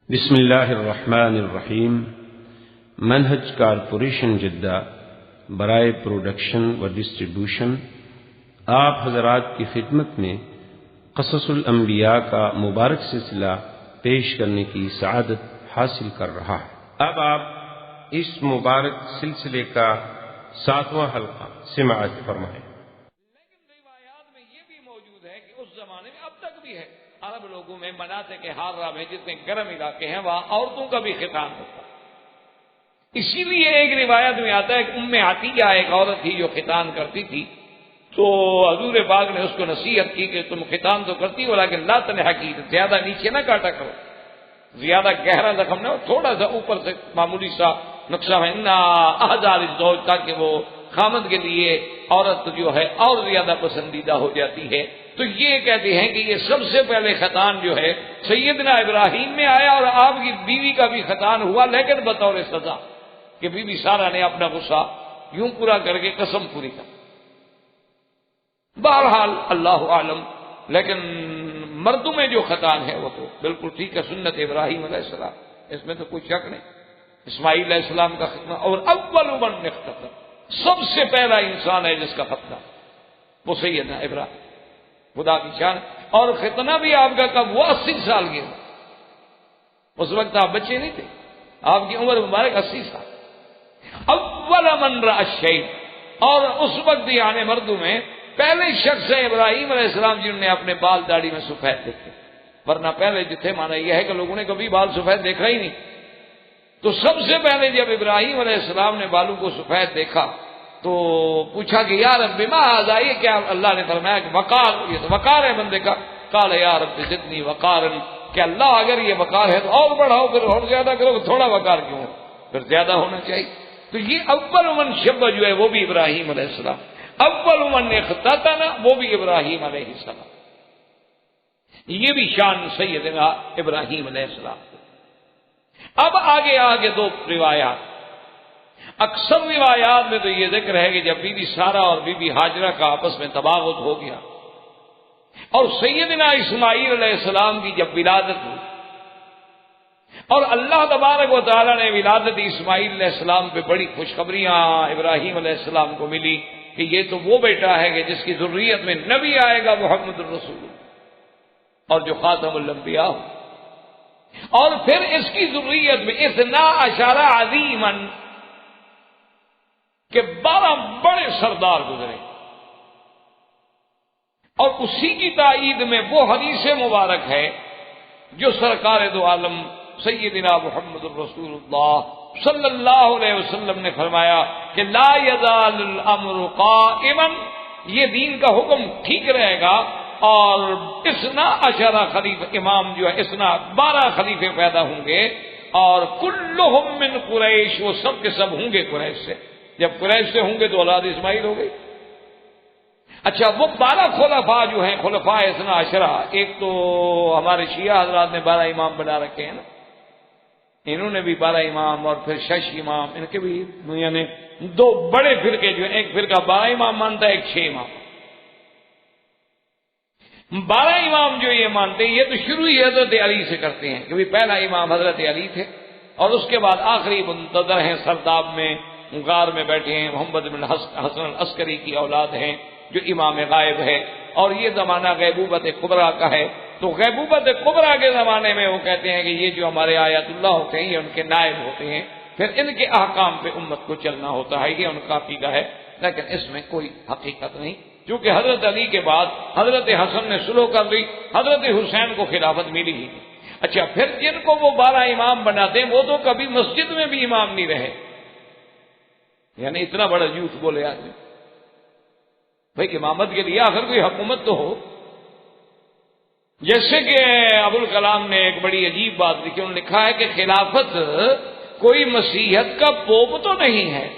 بسم اللہ الرحمن الرحیم۔ منہج کارپوریشن جدہ برائے پروڈکشن و ڈسٹریبیوشن آپ حضرات کی خدمت میں قصص الانبیاء کا مبارک سلسلہ پیش کرنے کی سعادت حاصل کر رہا ہے۔ اب آپ اس مبارک سلسلے کا 7واں حلقہ سماعت فرمائیں۔ لیکن روایات میں یہ بھی موجود ہے کہ اس زمانے میں اب تک بھی ہے، عرب لوگوں میں مناطق کے حارہ میں جتنے گرم علاقے ہیں وہاں عورتوں کا بھی ختان ہوتا ہے۔ اسی لیے ایک روایت میں آتا ہے کہ ام عطیہ ایک عورت تھی جو ختان کرتی تھی، تو حضور پاک نے اس کو نصیحت کی کہ تم ختان تو کرتی ہو لیکن لا تنحکی، زیادہ نیچے نہ کاٹا کرو، زیادہ گہرا زخم نہ ہو، تھوڑا سا اوپر سے معمولی سا نقصہ ہے نا احزار الزوج، تاکہ وہ خامد کے لیے عورت جو ہے اور زیادہ پسندیدہ ہو جاتی ہے۔ تو یہ کہتے ہیں کہ یہ سب سے پہلے ختان جو ہے سیدنا ابراہیم میں آیا، اور آپ کی بیوی کا بھی ختان ہوا لیکن بطور سزا کہ بی بی سارہ نے اپنا غصہ یوں پورا کر کے قسم پوری کر۔ بہرحال اللہ عالم، لیکن مردوں میں جو ختان ہے وہ تو بالکل ٹھیک ہے، سنت ابراہیم علیہ السلام، اس میں تو کوئی شک نہیں۔ اسماعیل علیہ السلام کا ختنہ، اور اول من اختتن، سب سے پہلا انسان ہے جس کا ختنہ وہ سیدنا ابراہیم، خدا کی شان۔ اور ختنہ بھی آپ کا کب؟ وہ 80 سال کے، اس وقت آپ بچے نہیں تھے، آپ کی عمر مبارک 80 سال۔ اول من رأى الشیب، اور اس وقت یعنی مردوں میں پہلے شخص ہے ابراہیم علیہ السلام جنہوں نے اپنے بال داڑھی میں سفید دیکھے، ورنہ پہلے جو تھے مانا یہ ہے کہ لوگوں نے کبھی بال سفید دیکھا ہی نہیں۔ تو سب سے پہلے جب ابراہیم علیہ السلام نے بالوں کو سفید دیکھا تو پوچھا کہ یا رب بما ھذا، یہ کیا؟ اللہ نے فرمایا کہ وقار، یہ تو وقار ہے بندے کا۔ قال یا رب زدنی وقارا، کہ اللہ اگر یہ وقار ہے تو اور بڑھاؤ، پھر اور زیادہ کرو، تھوڑا وقار کیوں ہے، پھر زیادہ ہونا چاہیے۔ تو یہ اول من شب جو ہے وہ بھی ابراہیم علیہ السلام، اول من اختتن وہ بھی ابراہیم علیہ السلام، یہ بھی شان سیدنا ابراہیم علیہ السلام۔ اب آگے دو روایات، اکثر روایات میں تو یہ ذکر ہے کہ جب بی بی سارہ اور بی بی ہاجرہ کا آپس میں تباغت ہو گیا اور سیدنا اسماعیل علیہ السلام کی جب ولادت ہوئی، اور اللہ تبارک و تعالیٰ نے ولادت اسماعیل علیہ السلام پہ بڑی خوشخبریاں ابراہیم علیہ السلام کو ملی کہ یہ تو وہ بیٹا ہے کہ جس کی ذریت میں نبی آئے گا محمد الرسول، اور جو خاتم الانبیاء ہو، اور پھر اس کی ذریت میں 12 عظیما، کہ 12 بڑے سردار گزرے، اور اسی کی تائید میں وہ حدیث مبارک ہے جو سرکار دو عالم سیدنا محمد الرسول اللہ صلی اللہ علیہ وسلم نے فرمایا کہ لا یزال الامر قائما، یہ دین کا حکم ٹھیک رہے گا، اور 12 خلیفہ امام جو ہے 12 خلیفے پیدا ہوں گے، اور کلہم من قریش، وہ سب کے سب ہوں گے قریش سے۔ جب قریش سے ہوں گے تو اولاد اسماعیل ہو گئی۔ اچھا، وہ 12 خلفاء جو ہیں، خلفاء 12، ایک تو ہمارے شیعہ حضرات نے 12 امام بنا رکھے ہیں نا، انہوں نے بھی 12 امام، اور پھر 6 امام، ان کے بھی یعنی 2 بڑے فرقے جو ہیں، ایک فرقہ 12 امام مانتا ہے، ایک 6 امام۔ 12 امام جو یہ مانتے ہیں، یہ تو شروع ہی حضرت علی سے کرتے ہیں کہ پہلا امام حضرت علی تھے، اور اس کے بعد آخری منتظر ہیں، سرداب میں غار میں بیٹھے ہیں، محمد بن حسن العسکری کی اولاد ہیں جو امام غائب ہے، اور یہ زمانہ غیبوبت کبریٰ کا ہے۔ تو غیبوبت کبریٰ کے زمانے میں وہ کہتے ہیں کہ یہ جو ہمارے آیات اللہ ہوتے ہیں یہ ان کے نائب ہوتے ہیں، پھر ان کے احکام پہ امت کو چلنا ہوتا ہے، یہ ان کا عقیدہ ہے، لیکن اس میں کوئی حقیقت نہیں، کیونکہ حضرت علی کے بعد حضرت حسن نے صلح کر لی، حضرت حسین کو خلافت ملی ہی نہیں۔ اچھا، پھر جن کو وہ 12 امام بناتے ہیں وہ تو کبھی مسجد میں بھی امام نہیں رہے، یعنی اتنا بڑا جھوٹ بولے آدمی۔ بھائی امامت کے لیے آخر کوئی حکومت تو ہو۔ جیسے کہ ابوالکلام نے ایک بڑی عجیب بات لکھی، انہوں نے لکھا ہے کہ خلافت کوئی مسیحیت کا پوپ تو نہیں ہے،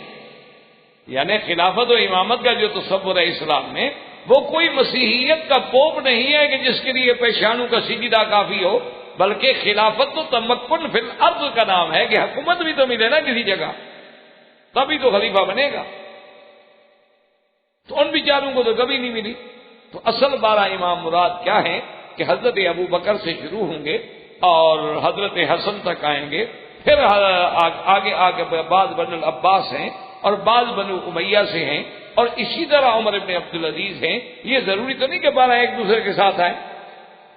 یعنی خلافت و امامت کا جو تصور ہے اسلام میں، وہ کوئی مسیحیت کا پوپ نہیں ہے کہ جس کے لیے پیشانوں کا سجدہ کافی ہو، بلکہ خلافت تو تمکن فی الارض کا نام ہے کہ حکومت بھی تو ملے نا کسی جگہ، تبھی تو خلیفہ بنے گا۔ تو ان بیچاروں کو تو کبھی نہیں ملی۔ تو اصل 12 امام مراد کیا ہیں کہ حضرت ابو بکر سے شروع ہوں گے، اور حضرت حسن تک آئیں گے، پھر آگے بعض بنو العباس ہیں اور بعض بنو امیہ سے ہیں، اور اسی طرح عمر ابن عبدالعزیز ہیں۔ یہ ضروری تو نہیں کہ 12 ایک دوسرے کے ساتھ آئیں،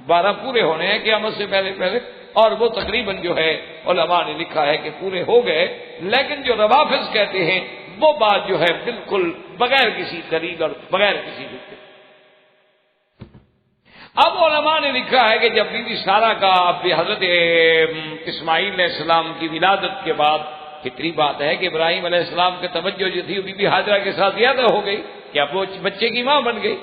12 پورے ہونے ہیں قیامت سے پہلے، اور وہ تقریباً جو ہے علماء نے لکھا ہے کہ پورے ہو گئے، لیکن جو روافض کہتے ہیں وہ بات جو ہے بالکل بغیر کسی دلیل اور بغیر کسی حجت۔ اب علماء نے لکھا ہے کہ جب بی بی سارہ کا حضرت اسماعیل علیہ السلام کی ولادت کے بعد فطری بات ہے کہ ابراہیم علیہ السلام کی توجہ جو تھی وہ بی بی ہاجرہ کے ساتھ زیادہ ہو گئی کہ اب وہ بچے کی ماں بن گئی،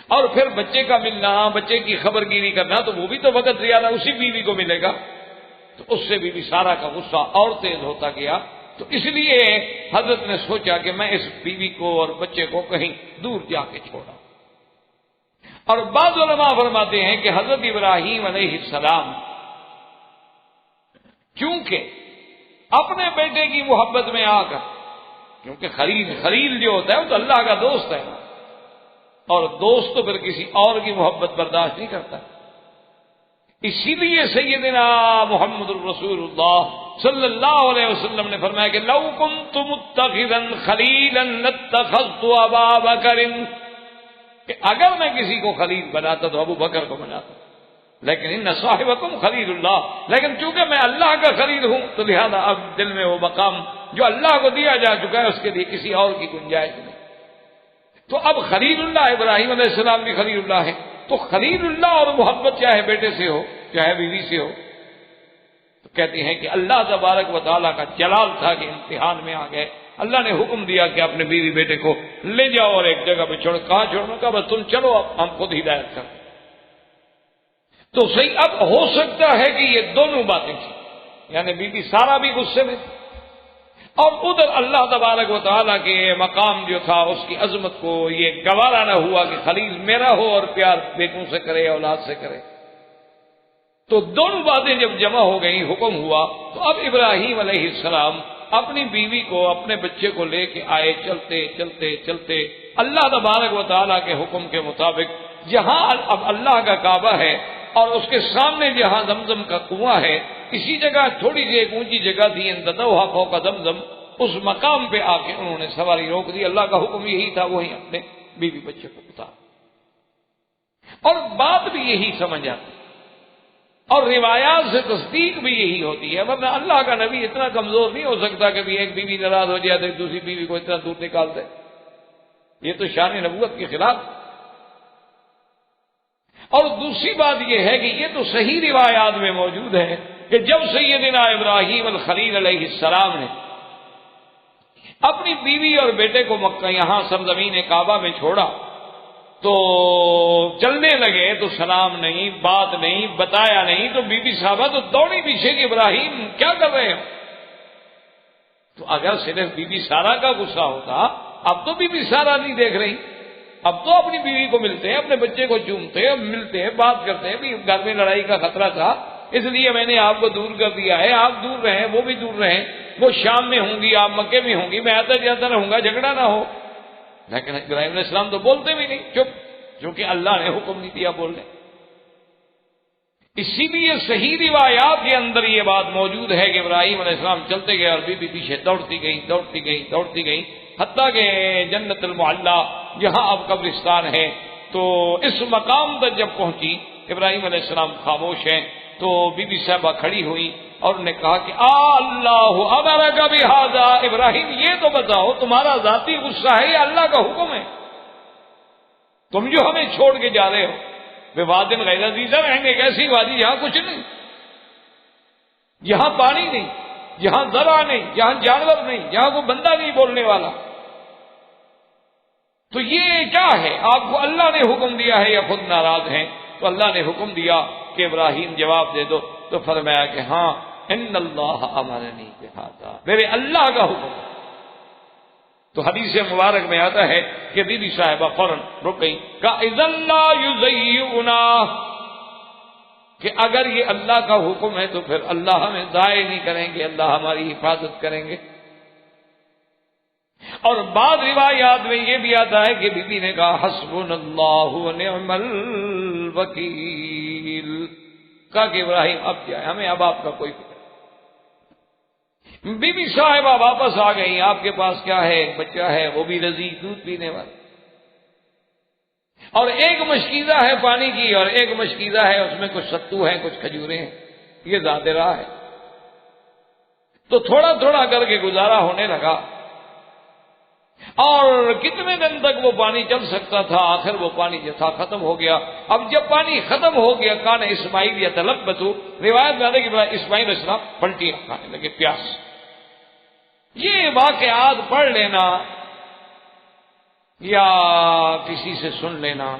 اور پھر بچے کا ملنا، بچے کی خبر گیری کرنا، تو وہ بھی تو وقت زیادہ اسی بیوی کو ملے گا، تو اس سے بی بی سارہ کا غصہ اور تیز ہوتا گیا۔ تو اس لیے حضرت نے سوچا کہ میں اس بیوی کو اور بچے کو کہیں دور جا کے چھوڑا۔ اور بعض علماء فرماتے ہیں کہ حضرت ابراہیم علیہ السلام چونکہ اپنے بیٹے کی محبت میں آ کر، کیونکہ خلیل جو ہوتا ہے وہ تو اللہ کا دوست ہے، اور دوست تو پھر کسی اور کی محبت برداشت نہیں کرتا، اسی لیے سیدنا محمد الرسول اللہ صلی اللہ علیہ وسلم نے فرمایا کہ لو کنت متخذا خلیلا لاتخذت ابا بکر، کہ اگر میں کسی کو خلیل بناتا تو ابو بکر کو بناتا، لیکن ان صاحبکم خلیل اللہ، لیکن چونکہ میں اللہ کا خلیل ہوں تو لہذا اب دل میں وہ مقام جو اللہ کو دیا جا چکا ہے اس کے لیے کسی اور کی گنجائش نہیں۔ تو اب خلیل اللہ ابراہیم علیہ السلام بھی خلیل اللہ ہے، تو خلیل اللہ اور محبت چاہے بیٹے سے ہو چاہے بیوی سے ہو، تو کہتے ہیں کہ اللہ تبارک و تعالیٰ کا جلال تھا کہ امتحان میں آ گئے، اللہ نے حکم دیا کہ اپنے بیوی بیٹے کو لے جاؤ اور ایک جگہ پہ چھوڑو، کہاں چھوڑنا، کہا بس تم چلو، اب ہم خود ہدایت کر۔ تو صحیح اب ہو سکتا ہے کہ یہ دونوں باتیں تھیں، یعنی بی بی سارہ بھی غصے میں تھی، اور ادھر اللہ تبارک و تعالیٰ کے مقام جو تھا اس کی عظمت کو یہ گوارا نہ ہوا کہ خلیل میرا ہو اور پیار بیٹوں سے کرے اولاد سے کرے۔ تو دونوں باتیں جب جمع ہو گئیں، حکم ہوا، تو اب ابراہیم علیہ السلام اپنی بیوی کو اپنے بچے کو لے کے آئے، چلتے چلتے چلتے اللہ تبارک و تعالیٰ کے حکم کے مطابق جہاں اب اللہ کا کعبہ ہے اور اس کے سامنے جہاں زمزم کا کنواں ہے، اسی جگہ تھوڑی سی ایک اونچی جگہ تھی، انددوھا فوق زمزم، اس مقام پہ آ کے انہوں نے سواری روک دی۔ اللہ کا حکم یہی تھا، وہیں اپنے بیوی بچے کو اتارا، اور بات بھی یہی سمجھ آتی اور روایات سے تصدیق بھی یہی ہوتی ہے، ورنہ اللہ کا نبی اتنا کمزور نہیں ہو سکتا کہ ایک بیوی ناراض ہو جائے تو دوسری بیوی کو اتنا دور نکال دے، یہ تو شان نبوت کے خلاف۔ اور دوسری بات یہ ہے کہ یہ تو صحیح روایات میں موجود ہے کہ جب سیدنا ابراہیم الخلیل علیہ السلام نے اپنی بیوی اور بیٹے کو مکہ یہاں سرزمین کعبہ میں چھوڑا تو چلنے لگے تو سلام نہیں، بات نہیں، بتایا نہیں، تو بی بی صاحبہ تو دوڑی پیچھے کہ ابراہیم کیا کر رہے ہو؟ تو اگر صرف بی بی سارہ کا غصہ ہوتا، اب تو بی بی سارہ نہیں دیکھ رہی، اب تو اپنی بیوی کو ملتے ہیں، اپنے بچے کو چومتے ہیں، ملتے ہیں، بات کرتے ہیں، بھی گھر میں لڑائی کا خطرہ تھا اس لیے میں نے آپ کو دور کر دیا ہے، آپ دور رہیں، وہ بھی دور رہیں، وہ شام میں ہوں گی، آپ مکے میں ہوں گی، میں آتا جاتا رہوں گا، جھگڑا نہ ہو۔ لیکن ابراہیم علیہ السلام تو بولتے بھی نہیں، چپ، کیونکہ اللہ نے حکم نہیں دیا بولنے۔ اسی لیے صحیح روایات کے اندر یہ بات موجود ہے کہ ابراہیم علیہ السلام چلتے گئے اور بی بی پیچھے دوڑتی گئی، حتیٰ کہ جنت المعلیٰ جہاں اب قبرستان ہے، تو اس مقام تک جب پہنچی، ابراہیم علیہ السلام خاموش ہیں، تو بی بی صاحبہ کھڑی ہوئی اور نے کہا کہ اللہ امرک بہذا، ابراہیم یہ تو بتاؤ تمہارا ذاتی غصہ ہے یا اللہ کا حکم ہے؟ تم جو ہمیں چھوڑ کے جا رہے ہو، وادٍ غیر ذی زرع، ایک ایسی وادی جہاں کچھ نہیں، جہاں پانی نہیں، جہاں زرع نہیں، جہاں جانور نہیں، جہاں کوئی بندہ نہیں بولنے والا، تو یہ کیا ہے؟ آپ کو اللہ نے حکم دیا ہے یا خود ناراض ہیں؟ تو اللہ نے حکم دیا کہ ابراہیم جواب دے دو، تو فرمایا کہ ہاں ان اللہ امرنی بہذا، میرے اللہ کا حکم ہے۔ تو حدیث مبارک میں آتا ہے کہ بی بی صاحبہ فوراً رک گئی، کہا اذا لا یضیعنا، کہ اگر یہ اللہ کا حکم ہے تو پھر اللہ ہمیں ضائع نہیں کریں گے، اللہ ہماری حفاظت کریں گے۔ اور بعض روایات میں یہ بھی آتا ہے کہ بی بی نے کہا حسبنا اللہ ونعم الوکیل، کہا کہ ابراہیم اب کیا ہے، ہمیں اب آپ کا کوئی فکر نہیں۔ بی بی صاحبہ واپس آ گئی، آپ کے پاس کیا ہے، ایک بچہ ہے، وہ بھی لذیذ دودھ پینے والا، اور ایک مشکیزہ ہے پانی کی، اور ایک مشکیزہ ہے اس میں کچھ ستو ہے، کچھ کھجوریں ہیں، یہ ذات راہ ہے۔ تو تھوڑا تھوڑا کر کے گزارا ہونے لگا، اور کتنے دن تک وہ پانی چل سکتا تھا، آخر وہ پانی جو تھا ختم ہو گیا۔ اب جب پانی ختم ہو گیا، کان اسماعیل یا تلبتو، روایت میں آتا ہے کہ اسماعیل علیہ السلام پلٹیاں کھانے لگے پیاس۔ یہ واقعات پڑھ لینا یا کسی سے سن لینا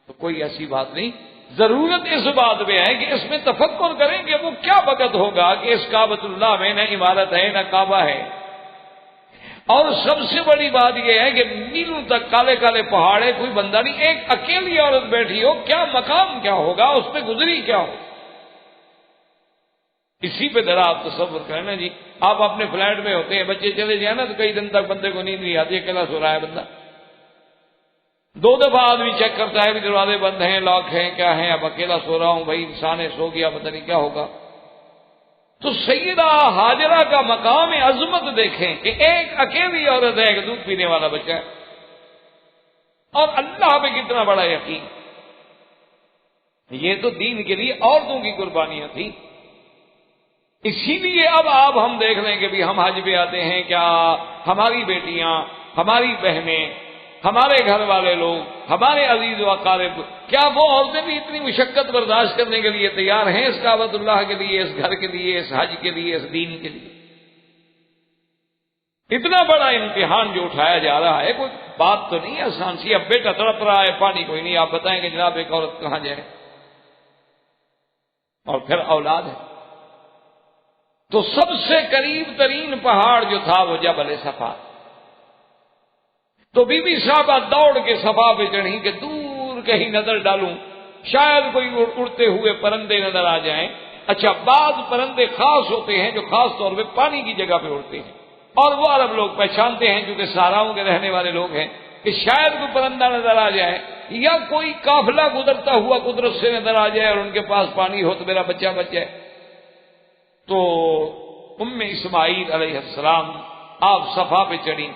تو کوئی ایسی بات نہیں، ضرورت اس بات میں ہے کہ اس میں تفکر کریں کہ وہ کیا وقت ہوگا کہ اس کعبۃ اللہ میں نہ عمارت ہے نہ کعبہ ہے، اور سب سے بڑی بات یہ ہے کہ میلوں تک کالے کالے پہاڑ ہے، کوئی بندہ نہیں، ایک اکیلی عورت بیٹھی ہو، کیا مقام کیا ہوگا، اس پہ گزری کیا ہو۔ اسی پہ ذرا آپ تصور کریں نا جی، آپ اپنے فلیٹ میں ہوتے ہیں، بچے چلے جائیں نا تو کئی دن تک بندے کو نیند نہیں آتی، اکیلا سو رہا ہے بندہ، 2 دفعہ آدمی چیک کرتا ہے بھی دروازے بند ہیں، لاک ہیں، کیا ہیں، اب اکیلا سو رہا ہوں، بھائی انسان ہے، سو گیا، پتہ نہیں کیا ہوگا۔ تو سیدہ ہاجرہ کا مقام عظمت دیکھیں کہ ایک اکیلی عورت ہے، ایک دودھ پینے والا بچہ ہے، اور اللہ پہ کتنا بڑا یقین۔ یہ تو دین کے لیے عورتوں کی قربانیاں تھیں۔ اسی لیے اب آپ ہم دیکھ لیں کہ بھی ہم حج پہ آتے ہیں، کیا ہماری بیٹیاں، ہماری بہنیں، ہمارے گھر والے لوگ، ہمارے عزیز و اقارب، کیا وہ عورتیں بھی اتنی مشقت برداشت کرنے کے لیے تیار ہیں اس کعبۃ اللہ کے لیے، اس گھر کے لیے، اس حج کے لیے، اس دین کے لیے؟ اتنا بڑا امتحان جو اٹھایا جا رہا ہے، کوئی بات تو نہیں آسان سی۔ اب بیٹا تڑپ رہا ہے، پانی کوئی نہیں، آپ بتائیں کہ جناب ایک عورت کہاں جائے، اور پھر اولاد ہے۔ تو سب سے قریب ترین پہاڑ جو تھا وہ جبل صفا، تو بی بی صاحبہ دوڑ کے صفا پہ چڑھی کہ دور کہیں نظر ڈالوں، شاید کوئی اڑتے ہوئے پرندے نظر آ جائیں۔ اچھا، بعض پرندے خاص ہوتے ہیں جو خاص طور پہ پانی کی جگہ پہ اڑتے ہیں، اور وہ عرب لوگ پہچانتے ہیں کیونکہ صحراؤں کے رہنے والے لوگ ہیں کہ شاید کوئی پرندہ نظر آ جائے، یا کوئی قافلہ گزرتا ہوا قدرت سے نظر آ جائے اور ان کے پاس پانی ہو تو میرا بچہ بچ جائے۔ تو ام اسماعیل علیہ السلام آپ صفا پہ چڑھی،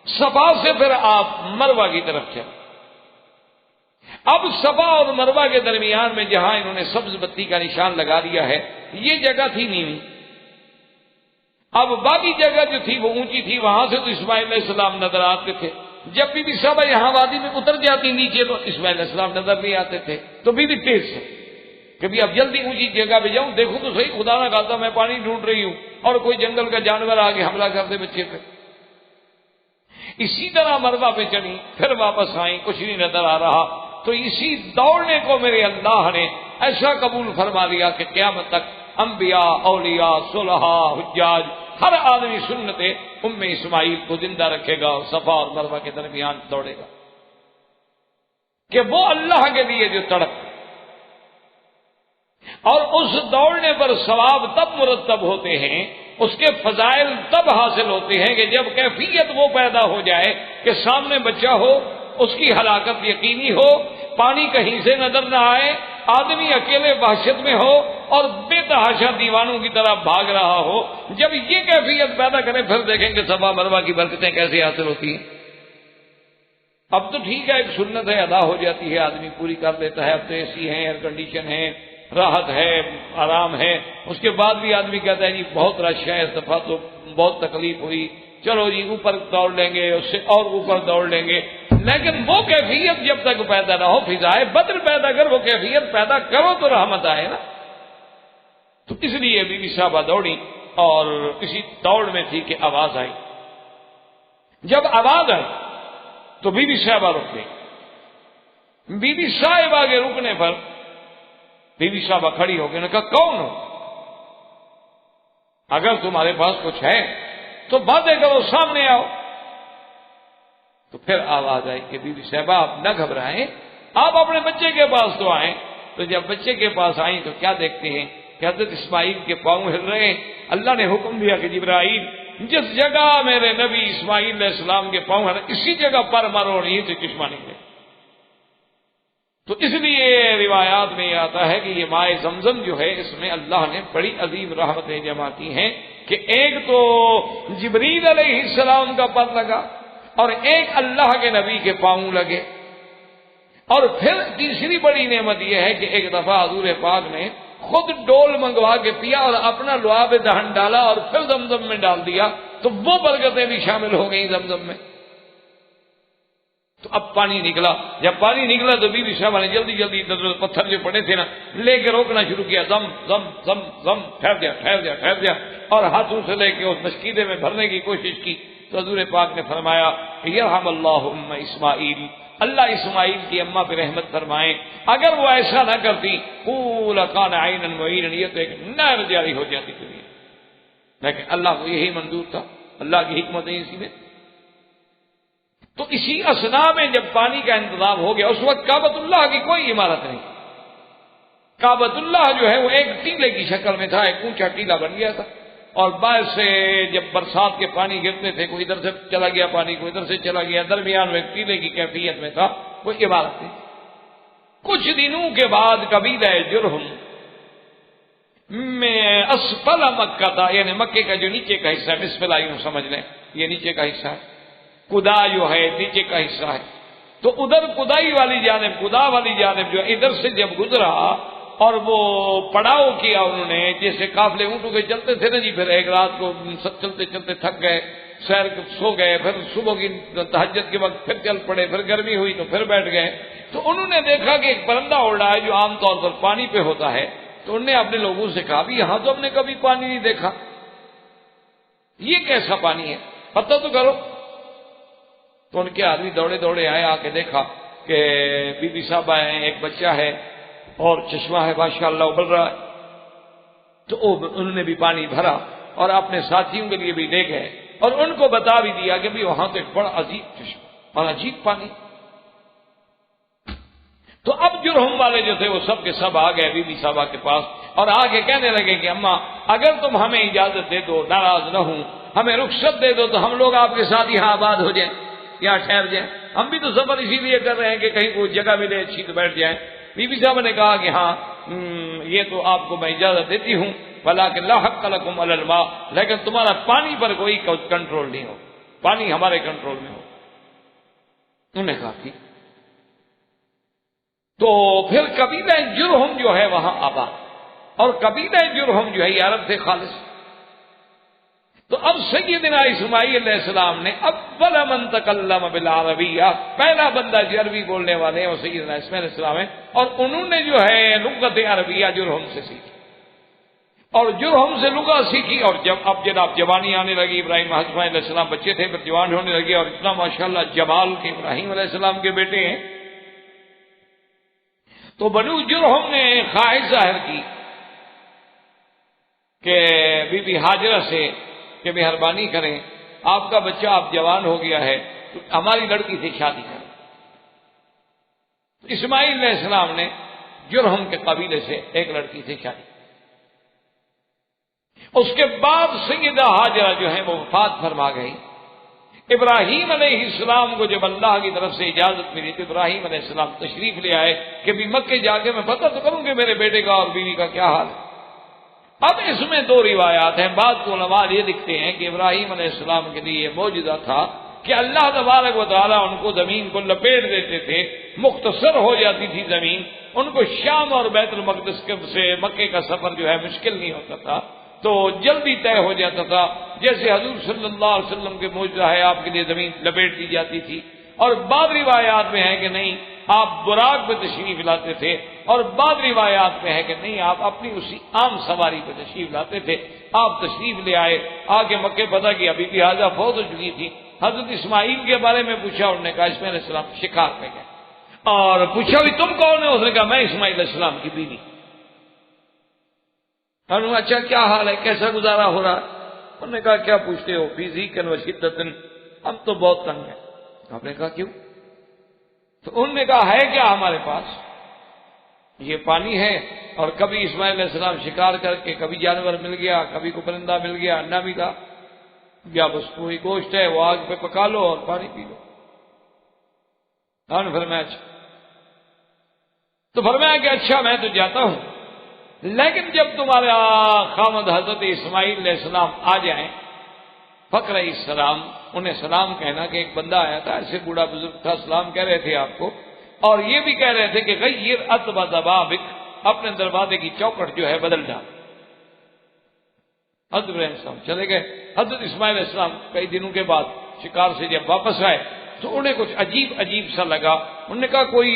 صفا سے پھر آپ مروہ کی طرف چلے۔ اب صفا اور مروہ کے درمیان میں جہاں انہوں نے سبز بتی کا نشان لگا دیا ہے، یہ جگہ تھی نیوی۔ اب باقی جگہ جو تھی وہ اونچی تھی، وہاں سے تو اسماعیل علیہ السلام نظر آتے تھے۔ جب بی بی صاحبہ یہاں وادی میں اتر جاتی نیچے تو اسماعیل علیہ السلام نظر نہیں آتے تھے، تو بی بی تیز سے کہ بھی اب جلدی اونچی جگہ پہ جاؤں، دیکھوں تو صحیح، خدا نہ خاصا میں پانی ڈھونڈ رہی ہوں اور کوئی جنگل کا جانور آگے حملہ کر دے بچے پہ۔ اسی طرح مروہ پہ چڑھی، پھر واپس آئیں، کچھ نہیں نظر آ رہا، تو اسی دوڑنے کو میرے اللہ نے ایسا قبول فرما لیا کہ قیامت تک انبیاء، اولیاء، صلحاء، حجاج، ہر آدمی سنت ام اسماعیل کو زندہ رکھے گا اور صفا اور مروہ کے درمیان دوڑے گا، کہ وہ اللہ کے لیے جو تڑپ، اور اس دوڑنے پر ثواب تب مرتب ہوتے ہیں، اس کے فضائل تب حاصل ہوتے ہیں کہ جب کیفیت وہ پیدا ہو جائے کہ سامنے بچہ ہو، اس کی ہلاکت یقینی ہو، پانی کہیں سے نظر نہ آئے، آدمی اکیلے وحشت میں ہو اور بے تحاشا دیوانوں کی طرح بھاگ رہا ہو۔ جب یہ کیفیت پیدا کرے پھر دیکھیں کہ صفا مروہ کی برکتیں کیسے حاصل ہوتی ہیں۔ اب تو ٹھیک ہے، ایک سنت ہے، ادا ہو جاتی ہے، آدمی پوری کر لیتا ہے، اب تو اے سی ہے، ایئر کنڈیشن ہے، راحت ہے، آرام ہے، اس کے بعد بھی آدمی کہتا ہے جی بہت رش ہے، اس دفعہ تو بہت تکلیف ہوئی، چلو جی اوپر دوڑ لیں گے، اس سے اور اوپر دوڑ لیں گے۔ لیکن وہ کیفیت جب تک پیدا نہ ہو، فضائے بدر پیدا کر، وہ کیفیت پیدا کرو تو رحمت آئے نا۔ تو اس لیے بی بی صاحبہ دوڑی، اور کسی دوڑ میں تھی کہ آواز آئی۔ جب آواز آئی تو بی بی صاحبہ رک گئی۔ بی بی صاحبہ کے رکنے پر بی بی صاحبہ کھڑی ہو گئی، نے کہا کون ہو؟ اگر تمہارے پاس کچھ ہے تو باتیں کرو، سامنے آؤ۔ تو پھر آواز آئی کہ بی بی صاحبہ آپ نہ گھبرائیں، آپ اپنے بچے کے پاس تو آئیں۔ تو جب بچے کے پاس آئیں تو کیا دیکھتے ہیں کہ حضرت اسماعیل کے پاؤں ہل رہے ہیں۔ اللہ نے حکم دیا کہ جبرائیل جس جگہ میرے نبی اسماعیل علیہ السلام کے پاؤں ہل رہے اسی جگہ پر مارو اور یہیں سے چشمہ نکلے۔ تو اس لیے روایات میں یہ آتا ہے کہ یہ مائع زمزم جو ہے اس میں اللہ نے بڑی عظیم رحمتیں جمع کی ہیں کہ ایک تو جبریل علیہ السلام کا پر لگا اور ایک اللہ کے نبی کے پاؤں لگے، اور پھر تیسری بڑی نعمت یہ ہے کہ ایک دفعہ حضور پاک نے خود ڈول منگوا کے پیا اور اپنا لعاب دہن ڈالا اور پھر زمزم میں ڈال دیا، تو وہ برکتیں بھی شامل ہو گئیں زمزم میں۔ تو اب پانی نکلا، جب پانی نکلا تو بی بی صاحبہ نے جلدی جلدی پتھر جو پڑے تھے نا لے کے روکنا شروع کیا، زم زم زم زم، ٹھہر جا ٹھہر جا ٹھہر جا، اور ہاتھوں سے لے کے اس مشکیدے میں بھرنے کی کوشش کی۔ تو حضور پاک نے فرمایا یرحم اللہ ام اسماعیل، اللہ اسماعیل کی اماں پہ رحمت فرمائیں، اگر وہ ایسا نہ کرتی قول کان عینا معینا، یہ تو ایک نہر جاری ہو جاتی دنیا، لیکن اللہ کو یہی منظور تھا، اللہ کی حکمت ہے اسی میں۔ تو اسی اثنا میں جب پانی کا انتظام ہو گیا، اس وقت کعبۃ اللہ کی کوئی عمارت نہیں، کعبۃ اللہ جو ہے وہ ایک ٹیلے کی شکل میں تھا، ایک اونچا ٹیلا بن گیا تھا، اور باہر سے جب برسات کے پانی گرتے تھے، کوئی ادھر سے چلا گیا پانی، کوئی ادھر سے چلا گیا، درمیان میں ٹیلے کی کیفیت میں تھا، کوئی عمارت نہیں۔ کچھ دنوں کے بعد قبیلہ جرہم میں اسفل مکہ تھا، یعنی مکے کا جو نیچے کا حصہ ہے، بسم اللہ یوں سمجھ لیں یہ نیچے کا حصہ ہے، قدا جو ہے نیچے کا حصہ ہے، تو ادھر قدائی والی جانب، قدا والی جانب جو ادھر سے جب گزرا اور وہ پڑاؤ کیا انہوں نے، جیسے قافلے اونٹوں کے چلتے تھے نا جی، پھر ایک رات کو چلتے چلتے تھک گئے، سیر سو گئے، پھر صبح کی تہجد کے وقت پھر چل پڑے، پھر گرمی ہوئی تو پھر بیٹھ گئے، تو انہوں نے دیکھا کہ ایک پرندہ اڑ رہا ہے جو عام طور پر پانی پہ ہوتا ہے، تو انہوں نے اپنے لوگوں سے کہا بھی یہاں تو ہم نے کبھی پانی نہیں دیکھا، یہ کیسا پانی ہے، پتہ تو کرو۔ تو ان کے آدمی دوڑے دوڑے آئے، آ کے دیکھا کہ بی بی صاحبہ ہیں، ایک بچہ ہے اور چشمہ ہے ماشاءاللہ ابل رہا ہے، تو انہوں نے بھی پانی بھرا اور اپنے ساتھیوں کے لیے بھی لے گئے اور ان کو بتا بھی دیا کہ بھی وہاں تو ایک بڑا عجیب چشمہ اور عجیب پانی۔ تو اب جرہم والے جو تھے وہ سب کے سب آ گئے بی بی صاحبہ کے پاس اور آ کے کہنے لگے کہ اماں اگر تم ہمیں اجازت دے دو، ناراض نہ ہوں، ہمیں رخصت دے دو تو ہم لوگ آپ کے ساتھ یہاں آباد ہو جائیں، یہاں ٹھہر جائیں، ہم بھی تو سفر اسی لیے کر رہے ہیں کہ کہیں کوئی جگہ ملے اچھی تو بیٹھ جائیں۔ بی بی صاحبہ نے کہا کہ ہاں یہ تو آپ کو میں اجازت دیتی ہوں، ولکن لا حق لکم علی الماء، لیکن تمہارا پانی پر کوئی کنٹرول نہیں ہو، پانی ہمارے کنٹرول میں ہو۔ انہوں نے کہا ٹھیک۔ تو پھر قبیلہ جرہم جو ہے وہاں آباد، اور قبیلہ جرہم جو ہے یہ عرب سے خالص۔ تو اب سیدنا اسماعیل علیہ السلام نے اول من تکلم بالعربیہ، پہلا بندہ جو عربی بولنے والے ہیں وہ سیدنا اسماعیل علیہ السلام ہے، اور انہوں نے جو ہے لغت عربیہ جرہم سے سیکھی اور جرہم سے لغت سیکھی، اور جب اب جناب جوانی آنے لگی، ابراہیم اسماعیل علیہ السلام بچے تھے پھر جوان ہونے لگے، اور اتنا ماشاءاللہ جمال کے ابراہیم علیہ السلام کے بیٹے ہیں، تو بنو جرہم نے خواہش ظاہر کی کہ بی بی ہاجرہ سے کہ مہربانی کریں، آپ کا بچہ اب جوان ہو گیا ہے تو ہماری لڑکی سے شادی کریں۔ تو اسماعیل علیہ السلام نے جرہم کے قبیلے سے ایک لڑکی سے شادی کی۔ اس کے بعد سیدہ ہاجرہ جو ہے وہ وفات فرما گئی۔ ابراہیم علیہ السلام کو جب اللہ کی طرف سے اجازت ملی تو ابراہیم علیہ السلام تشریف لے آئے کہ بھی مکے جا کے میں پتہ تو کروں کہ میرے بیٹے کا اور بیوی کا کیا حال ہے۔ اب اس میں دو روایات ہیں، بعض علماء یہ لکھتے ہیں کہ ابراہیم علیہ السلام کے لیے یہ معجزہ تھا کہ اللہ تبارک و تعالیٰ ان کو زمین کو لپیٹ دیتے تھے، مختصر ہو جاتی تھی زمین، ان کو شام اور بیت المقدس سے مکے کا سفر جو ہے مشکل نہیں ہوتا تھا، تو جلدی طے ہو جاتا تھا، جیسے حضور صلی اللہ علیہ وسلم کے معجزہ ہے آپ کے لیے زمین لپیٹ دی جاتی تھی۔ اور بعض روایات میں ہے کہ نہیں آپ براق پہ تشریف لاتے تھے، اور بعض روایات میں ہے کہ نہیں آپ اپنی اسی عام سواری پہ تشریف لاتے تھے۔ آپ تشریف لے آئے، آگے مکے پتہ کی ابھی بھی حاضہ فوت ہو چکی تھی، حضرت اسماعیل کے بارے میں پوچھا، انہوں نے کہا اسماعیل علیہ السلام شکار پہ گئے، اور پوچھا بھی تم کون ہو، اس نے کہا میں اسماعیل علیہ السلام کی بیوی۔ اچھا کیا حال ہے، کیسا گزارا ہو رہا ہے؟ انہوں نے کہا کیا پوچھتے ہو، فی ضیق و شدۃ، ہم تو بہت تنگ ہیں۔ آپ نے کہا کیوں؟ تو انہوں نے کہا ہے کیا ہمارے پاس، یہ پانی ہے، اور کبھی اسماعیل علیہ السلام شکار کر کے کبھی جانور مل گیا، کبھی کو پرندہ مل گیا، انڈا ملا، یا بس کوئی گوشت ہے وہ آگ پہ پکا لو اور پانی پی لو۔ ہم نے فرمایا اچھا۔ تو فرمایا کہ اچھا میں تو جاتا ہوں، لیکن جب تمہارا خامد حضرت اسماعیل علیہ السلام آ جائیں، فقر السلام، انہیں سلام کہنا کہ ایک بندہ آیا تھا، ایسے بوڑھا بزرگ تھا، سلام کہہ رہے تھے آپ کو، اور یہ بھی کہہ رہے تھے کہ غیر اتبا دبابک، اپنے دروازے کی چوکٹ جو ہے بدل ڈال۔ حضرت ابراہیم السلام چلے گئے۔ حضرت اسماعیل علیہ السلام کئی دنوں کے بعد شکار سے جب واپس آئے تو انہیں کچھ عجیب عجیب سا لگا۔ انہوں نے کہا کوئی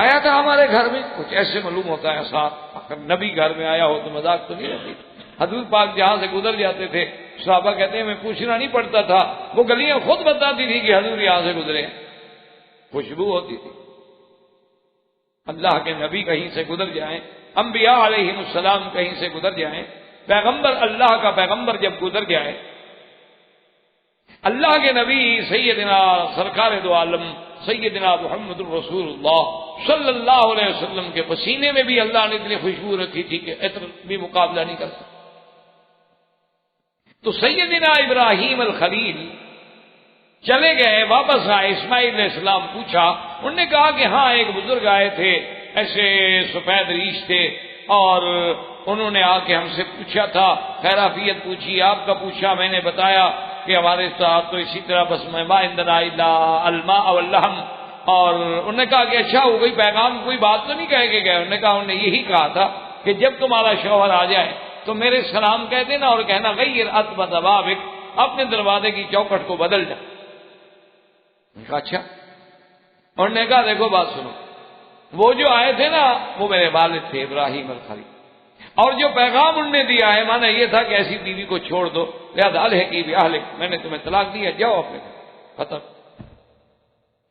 آیا تھا ہمارے گھر میں؟ کچھ ایسے معلوم ہوتا ہے صاحب، اگر نبی گھر میں آیا ہو تو مذاق تو نہیں رہتی۔ حضور پاک جہاں سے گزر جاتے تھے صحابہ کہتے ہیں میں پوچھنا نہیں پڑتا تھا، وہ گلیاں خود بتاتی تھی کہ حضور یہاں سے گزرے، خوشبو ہوتی تھی۔ اللہ کے نبی کہیں سے گزر جائیں، انبیاء علیہم السلام کہیں سے گزر جائیں، پیغمبر اللہ کا پیغمبر جب گزر جائے، اللہ کے نبی سیدنا سرکار دو عالم سیدنا محمد الرسول اللہ صلی اللہ علیہ وسلم کے پسینے میں بھی اللہ نے اتنی خوشبو رکھی تھی کہ عطر بھی مقابلہ نہیں کر سکتا۔ تو سیدنا ابراہیم الخلیل چلے گئے، واپس آئے، اسماعیل علیہ السلام پوچھا، انہوں نے کہا کہ ہاں ایک بزرگ آئے تھے، ایسے سفید ریش تھے، اور انہوں نے آ کے ہم سے پوچھا تھا، خیرافیت پوچھی، آپ کا پوچھا، میں نے بتایا کہ ہمارے ساتھ تو اسی طرح بس ما عندنا الا الماء واللحم، اور انہوں نے کہا کہ اچھا ہو گئی، پیغام کوئی بات تو نہیں کہہ کے گئے؟ انہوں نے کہا انہوں نے یہی کہا تھا کہ جب تمہارا شوہر آ جائے تو میرے سلام کہہ دینا اور کہنا غیر اتبا دبابک، اپنے دروازے کی چوکٹ کو بدل جا۔ کہا اچھا۔ اور نے کہا دیکھو بات سنو، وہ جو آئے تھے نا وہ میرے والد تھے ابراہیم الخلیل، اور جو پیغام انہوں نے دیا ہے مانا یہ تھا کہ ایسی بیوی کو چھوڑ دو، لہذا الحقی باہلک، میں نے تمہیں طلاق دیا، جاؤ اپنے گھر، ختم۔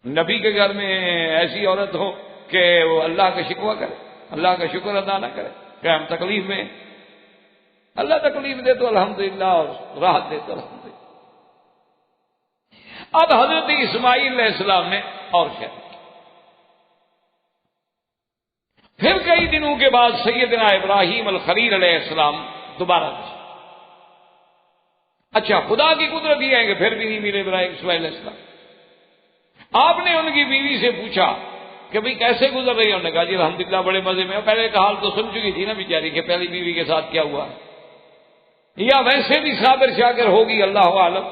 نبی کے گھر میں ایسی عورت ہو کہ وہ اللہ کا شکوہ کرے، اللہ کا شکر ادا نہ کرے کہ ہم تکلیف میں، اللہ تکلیف دے تو الحمدللہ اور راحت دے تو الحمدللہ۔ اب حضرت اسماعیل علیہ السلام نے اور شہر، پھر کئی دنوں کے بعد سیدنا ابراہیم الخلیل علیہ السلام دوبارہ تشریف۔ اچھا خدا کی قدرت یہ ہے کہ پھر بھی نہیں ملے ابراہیم اسماعیل علیہ السلام۔ آپ نے ان کی بیوی سے پوچھا کہ بھئی کیسے گزر رہی ہے؟ انہوں نے کہا جی الحمدللہ بڑے مزے میں۔ پہلے کا حال تو سن چکی تھی نا بیچاری کہ پہلی بیوی کے ساتھ کیا ہوا ہے، یا ویسے بھی صابر شاکر ہوگی اللہ عالم۔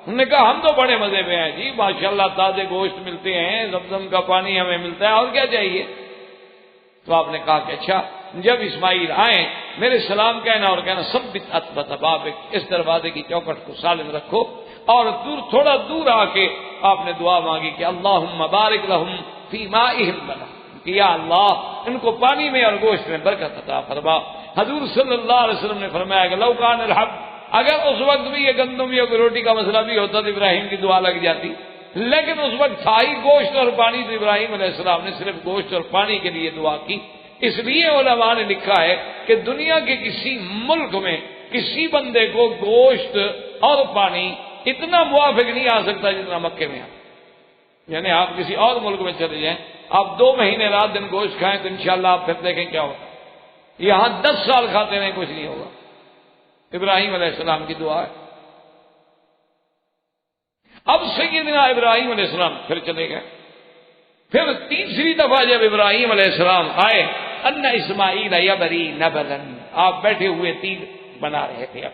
انہوں نے کہا ہم تو بڑے مزے میں ہیں جی، ماشاءاللہ تازے گوشت ملتے ہیں، زمزم کا پانی ہمیں ملتا ہے، اور کیا چاہیے؟ تو آپ نے کہا کہ اچھا جب اسماعیل آئیں میرے سلام کہنا اور کہنا ثبت اتبا دبابک، اس دروازے کی چوکٹ کو سالم رکھو، اور تھوڑا دور آ کے آپ نے دعا مانگی کہ اللہم بارک لہم فی مائہم ولحم، کہ یا اللہ ان کو پانی میں اور گوشت میں برکت عطا فرما۔ حضور صلی اللہ علیہ وسلم نے فرمایا کہ لو کان الحب، اگر اس وقت بھی یہ گندم یا روٹی کا مسئلہ بھی ہوتا تو ابراہیم کی دعا لگ جاتی، لیکن اس وقت تھا ہی گوشت اور پانی، تو ابراہیم علیہ السلام نے صرف گوشت اور پانی کے لیے دعا کی۔ اس لیے علماء نے لکھا ہے کہ دنیا کے کسی ملک میں کسی بندے کو گوشت اور پانی اتنا موافق نہیں آ سکتا جتنا مکے میں آ، یعنی آپ کسی اور ملک میں چلے جائیں، آپ 2 مہینے رات دن گوشت کھائیں تو انشاءاللہ آپ پھر دیکھیں کیا ہوتا ہے۔ یہاں 10 سال کھاتے رہیں کچھ نہیں ہوگا۔ ابراہیم علیہ السلام کی دعا ہے۔ اب سیدنا ابراہیم علیہ السلام پھر چلے گئے، پھر تیسری دفعہ جب ابراہیم علیہ السلام آئے، ان اسماعیل یبری نبلا، آپ بیٹھے ہوئے تیر بنا رہے تھے۔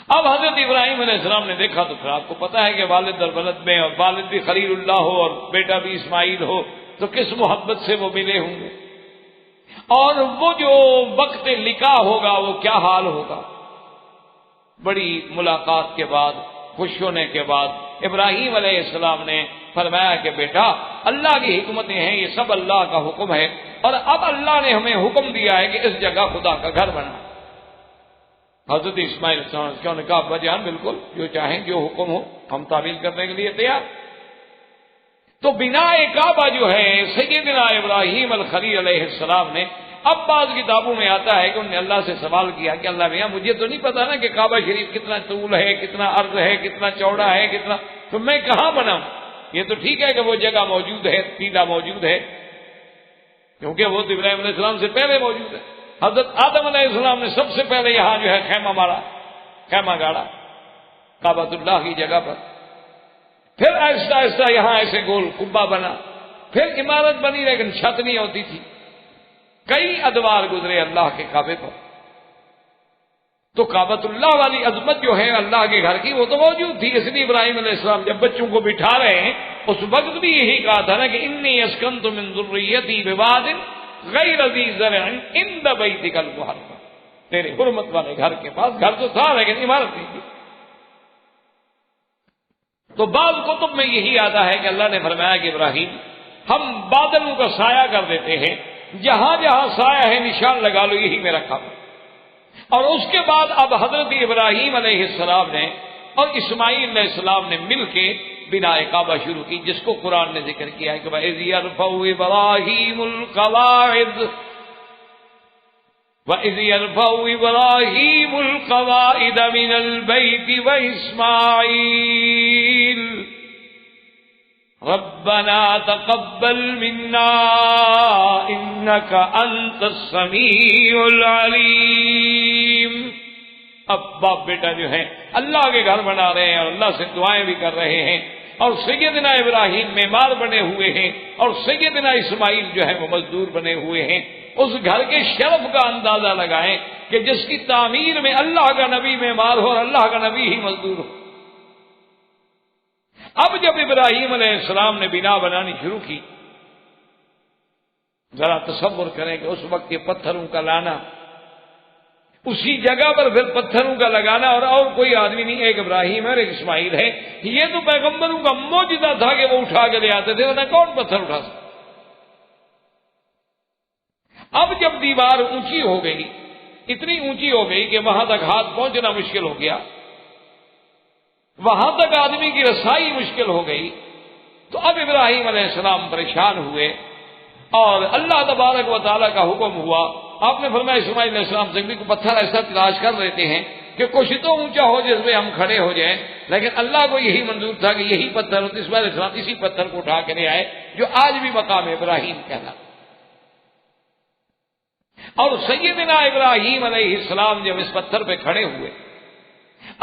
اب حضرت ابراہیم علیہ السلام نے دیکھا تو پھر آپ کو پتا ہے کہ والد اور ولد میں، اور والد بھی خلیل اللہ ہو اور بیٹا بھی اسماعیل ہو تو کس محبت سے وہ ملے ہوں گے، اور وہ جو وقت لقاء ہوگا وہ کیا حال ہوگا۔ بڑی ملاقات کے بعد، خوش ہونے کے بعد ابراہیم علیہ السلام نے فرمایا کہ بیٹا اللہ کی حکمتیں ہیں، یہ سب اللہ کا حکم ہے، اور اب اللہ نے ہمیں حکم دیا ہے کہ اس جگہ خدا کا گھر بنا۔ حضرت اسماعیل علیہ السلام نے کہا ابا جان بالکل، جو چاہیں جو حکم ہو ہم تعمیل کرنے کے لیے تیار۔ تو بنا کعبہ جو ہے سیدنا ابراہیم الخلیل علیہ السلام نے، اب بعض کتابوں میں آتا ہے کہ انہوں نے اللہ سے سوال کیا کہ اللہ میاں مجھے تو نہیں پتا نا کہ کعبہ شریف کتنا طول ہے، کتنا عرض ہے، کتنا چوڑا ہے، کتنا، تو میں کہاں بناؤں؟ یہ تو ٹھیک ہے کہ وہ جگہ موجود ہے، ٹیلا موجود ہے، کیونکہ وہ تو ابراہیم علیہ السلام سے پہلے موجود ہے۔ حضرت آدم علیہ السلام نے سب سے پہلے یہاں جو ہے خیمہ مارا، خیمہ گاڑا کعبۃ اللہ کی جگہ پر، پھر آہستہ آہستہ یہاں ایسے گول قبہ بنا، پھر عمارت بنی لیکن چھت نہیں ہوتی تھی. کئی ادوار گزرے اللہ کے کعبے پر. تو کعبۃ اللہ والی عظمت جو ہے اللہ کے گھر کی وہ تو موجود تھی. اس لیے ابراہیم علیہ السلام جب بچوں کو بٹھا رہے ہیں اس وقت بھی یہی کہا تھا نا کہ انی اسکنت من ذریتی بواد غیر ذی زرع عند بیتک المحرم. تیرے حرمت والے گھر کے پاس، گھر تو تھا لیکن عمارت نہیں تھی. تو بعض کتب میں یہی آتا ہے کہ اللہ نے فرمایا کہ ابراہیم ہم بادلوں کا سایہ کر دیتے ہیں، جہاں جہاں سایہ ہے نشان لگا لو، یہی میرا کام ہے. اور اس کے بعد اب حضرت ابراہیم علیہ السلام نے اور اسماعیل علیہ السلام نے مل کے بنا کعبہ شروع کی، جس کو قرآن نے ذکر کیا ہے کہ وَإِذْ يَرْفَعُ إِبْرَاهِيمُ الْقَوَاعِدَ وَإِذْ يَرْفَعُ إِبْرَاهِيمُ الْقَوَاعِدَ مِنَ الْبَيْتِ وَإِسْمَاعِيلُ رَبَّنَا تَقَبَّلْ مِنَّا إِنَّكَ أَنْتَ السَّمِيعُ الْعَلِيمُ. اب باپ بیٹا جو ہیں اللہ کے گھر بنا رہے ہیں اور اللہ سے دعائیں بھی کر رہے ہیں، اور سیدنا ابراہیم معمار بنے ہوئے ہیں اور سیدنا اسماعیل جو ہے وہ مزدور بنے ہوئے ہیں. اس گھر کے شرف کا اندازہ لگائیں کہ جس کی تعمیر میں اللہ کا نبی معمار ہو اور اللہ کا نبی ہی مزدور ہو. اب جب ابراہیم علیہ السلام نے بنا بنانی شروع کی، ذرا تصور کریں کہ اس وقت یہ پتھروں کا لانا، اسی جگہ پر پھر پتھروں کا لگانا، اور کوئی آدمی نہیں، ایک ابراہیم ہے اور ایک اسماعیل ہے. یہ تو پیغمبروں کا معجزہ تھا کہ وہ اٹھا کے لے آتے تھے، ورنہ کون پتھر اٹھا سکتا. اب جب دیوار اونچی ہو گئی، اتنی اونچی ہو گئی کہ وہاں تک ہاتھ پہنچنا مشکل ہو گیا، وہاں تک آدمی کی رسائی مشکل ہو گئی، تو اب ابراہیم علیہ السلام پریشان ہوئے اور اللہ تبارک و تعالیٰ کا حکم ہوا. آپ نے فرمایا اسماعیل علیہ السلام سے بھی پتھر ایسا تلاش کر لیتے ہیں کہ کچھ تو اونچا ہو جس میں ہم کھڑے ہو جائیں. لیکن اللہ کو یہی منظور تھا کہ یہی پتھر ہو. اسماعیل علیہ السلام اسی پتھر کو اٹھا کے لے آئے جو آج بھی مقام ابراہیم کہنا. اور سیدنا ابراہیم علیہ السلام جب اس پتھر پہ کھڑے ہوئے،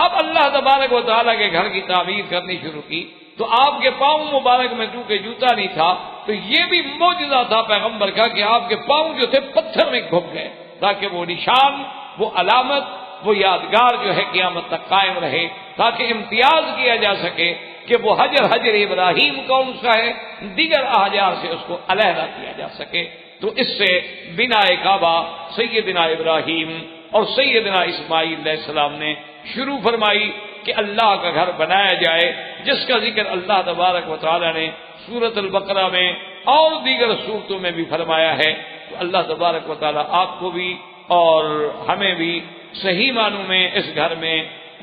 اب اللہ تبارک و تعالیٰ کے گھر کی تعمیر کرنی شروع کی، تو آپ کے پاؤں مبارک میں چونکہ جوتا نہیں تھا، تو یہ بھی معجزہ تھا پیغمبر کا کہ آپ کے پاؤں جو تھے پتھر میں گھپ گئے، تاکہ وہ نشان، وہ علامت، وہ یادگار جو ہے قیامت تک قائم رہے، تاکہ امتیاز کیا جا سکے کہ وہ حجر ابراہیم کون سا ہے، دیگر احجار سے اس کو علیحدہ کیا جا سکے. تو اس سے بنا کعبہ سیدنا ابراہیم اور سیدنا اسماعیل علیہ السلام نے شروع فرمائی کہ اللہ کا گھر بنایا جائے، جس کا ذکر اللہ تبارک و تعالی نے سورۃ البقرہ میں اور دیگر سورتوں میں بھی فرمایا ہے. تو اللہ تبارک و تعالی آپ کو بھی اور ہمیں بھی صحیح معنوں میں اس گھر میں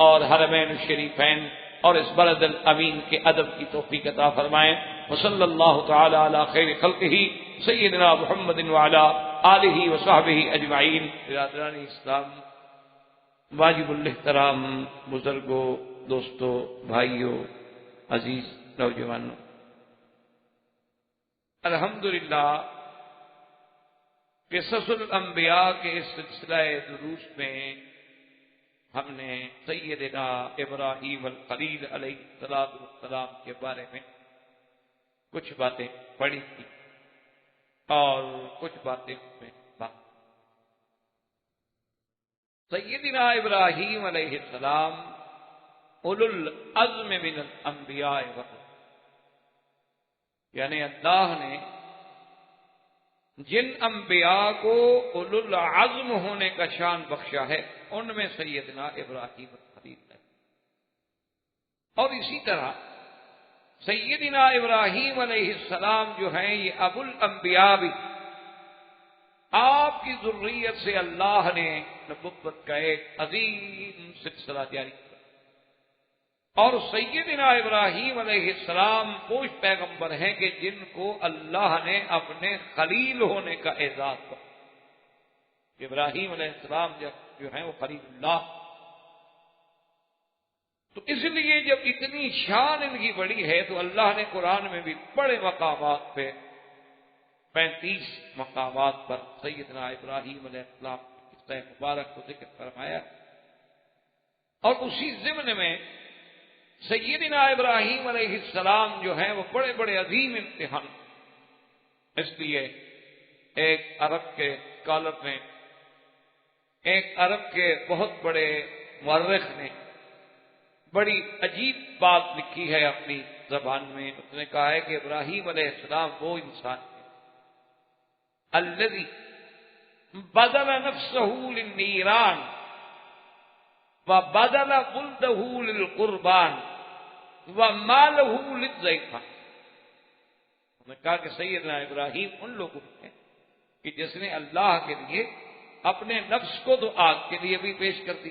اور حرمین الشریفین اور اس بلد الامین کے ادب کی توفیق عطا فرمائیں. وصلی اللہ تعالی علی خیر خلقہ سیدنا محمد وعلی آلہ وصحبہ اجمعین. برادران اسلام، واجب الاحترام بزرگوں، دوستوں، بھائیوں، عزیز نوجوانوں، الحمدللہ قصص الانبیاء کے اس سلسلہ دروس میں ہم نے سیدنا ابراہیم الخلیل علیہ السلام کے بارے میں کچھ باتیں پڑھی تھی اور کچھ باتیں سیدنا ابراہیم علیہ السلام اولو العزم من الانبیاء یعنی اللہ نے جن انبیاء کو اولو العزم ہونے کا شان بخشا ہے ان میں سیدنا ابراہیم الخلیل ہے. اور اسی طرح سیدنا ابراہیم علیہ السلام جو ہیں یہ ابو الانبیاء بھی، آپ کی ذریت سے اللہ نے نبوت کا ایک عظیم سلسلہ جاری کیا. اور سیدنا ابراہیم علیہ السلام وہ پیغمبر ہیں کہ جن کو اللہ نے اپنے خلیل ہونے کا اعزاز کیا. ابراہیم علیہ السلام جو ہیں وہ خلیل اللہ. تو اس لیے جب اتنی شان ان کی بڑی ہے تو اللہ نے قرآن میں بھی بڑے مقامات پہ 35 مقامات پر سیدنا ابراہیم علیہ السلام کی قصہ مبارک کو ذکر فرمایا. اور اسی ضمن میں سیدنا ابراہیم علیہ السلام جو ہیں وہ بڑے بڑے عظیم امتحان اس لیے ایک عرب کے اسکالر نے، ایک عرب کے بہت بڑے مورخ نے بڑی عجیب بات لکھی ہے اپنی زبان میں. اس نے کہا ہے کہ ابراہیم علیہ السلام وہ انسان ہے الذی بدل نفسہ للنیران وبدل ولدہ للقربان ومالہ للضیفان. انہوں نے کہا کہ سیدنا ابراہیم ان لوگوں میں کہ جس نے اللہ کے لیے اپنے نفس کو تو آگ کے لیے بھی پیش کر دی،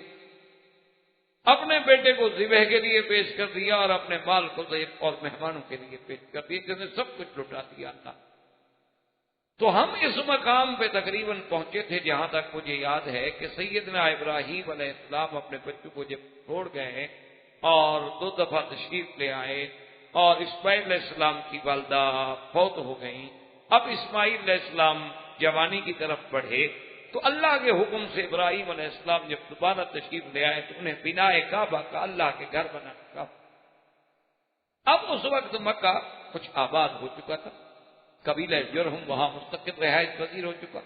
اپنے بیٹے کو ذبح کے لیے پیش کر دیا، اور اپنے مال کو ضیف اور مہمانوں کے لیے پیش کر دیا، جس نے سب کچھ لٹا دیا اللہ. تو ہم اس مقام پہ تقریباً پہنچے تھے جہاں تک مجھے یاد ہے کہ سیدنا ابراہیم علیہ السلام اپنے بچوں کو جب چھوڑ گئے اور 2 دفعہ تشریف لے آئے، اور اسماعیل علیہ السلام کی والدہ فوت ہو گئیں. اب اسماعیل علیہ السلام جوانی کی طرف بڑھے تو اللہ کے حکم سے ابراہیم علیہ السلام جب دوبارہ تشریف لے آئے تو انہیں بنا کعبہ کا اللہ کے گھر بنانا. اب اس وقت مکہ کچھ آباد ہو چکا تھا، قبیلہ جرہم وہاں مستقل رہائش پذیر ہو چکا.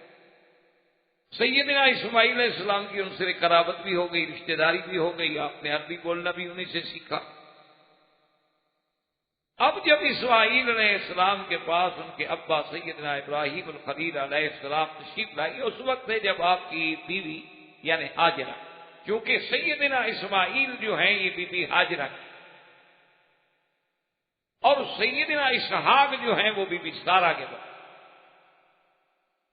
سیدنا اسماعیل علیہ السلام کی ان سے قرابت بھی ہو گئی، رشتہ داری بھی ہو گئی، آپ نے عربی بولنا بھی انہیں سے سیکھا. اب جب اسماعیل علیہ السلام کے پاس ان کے ابا سیدنا ابراہیم الخلیل علیہ السلام تشریف لائے، اس وقت ہے جب آپ کی بیوی یعنی ہاجرہ، کیونکہ سیدنا اسماعیل جو ہیں یہ بی بی ہاجرہ کی، اور سیدنا اسحاق جو ہیں وہ بی بی سارہ کے بعد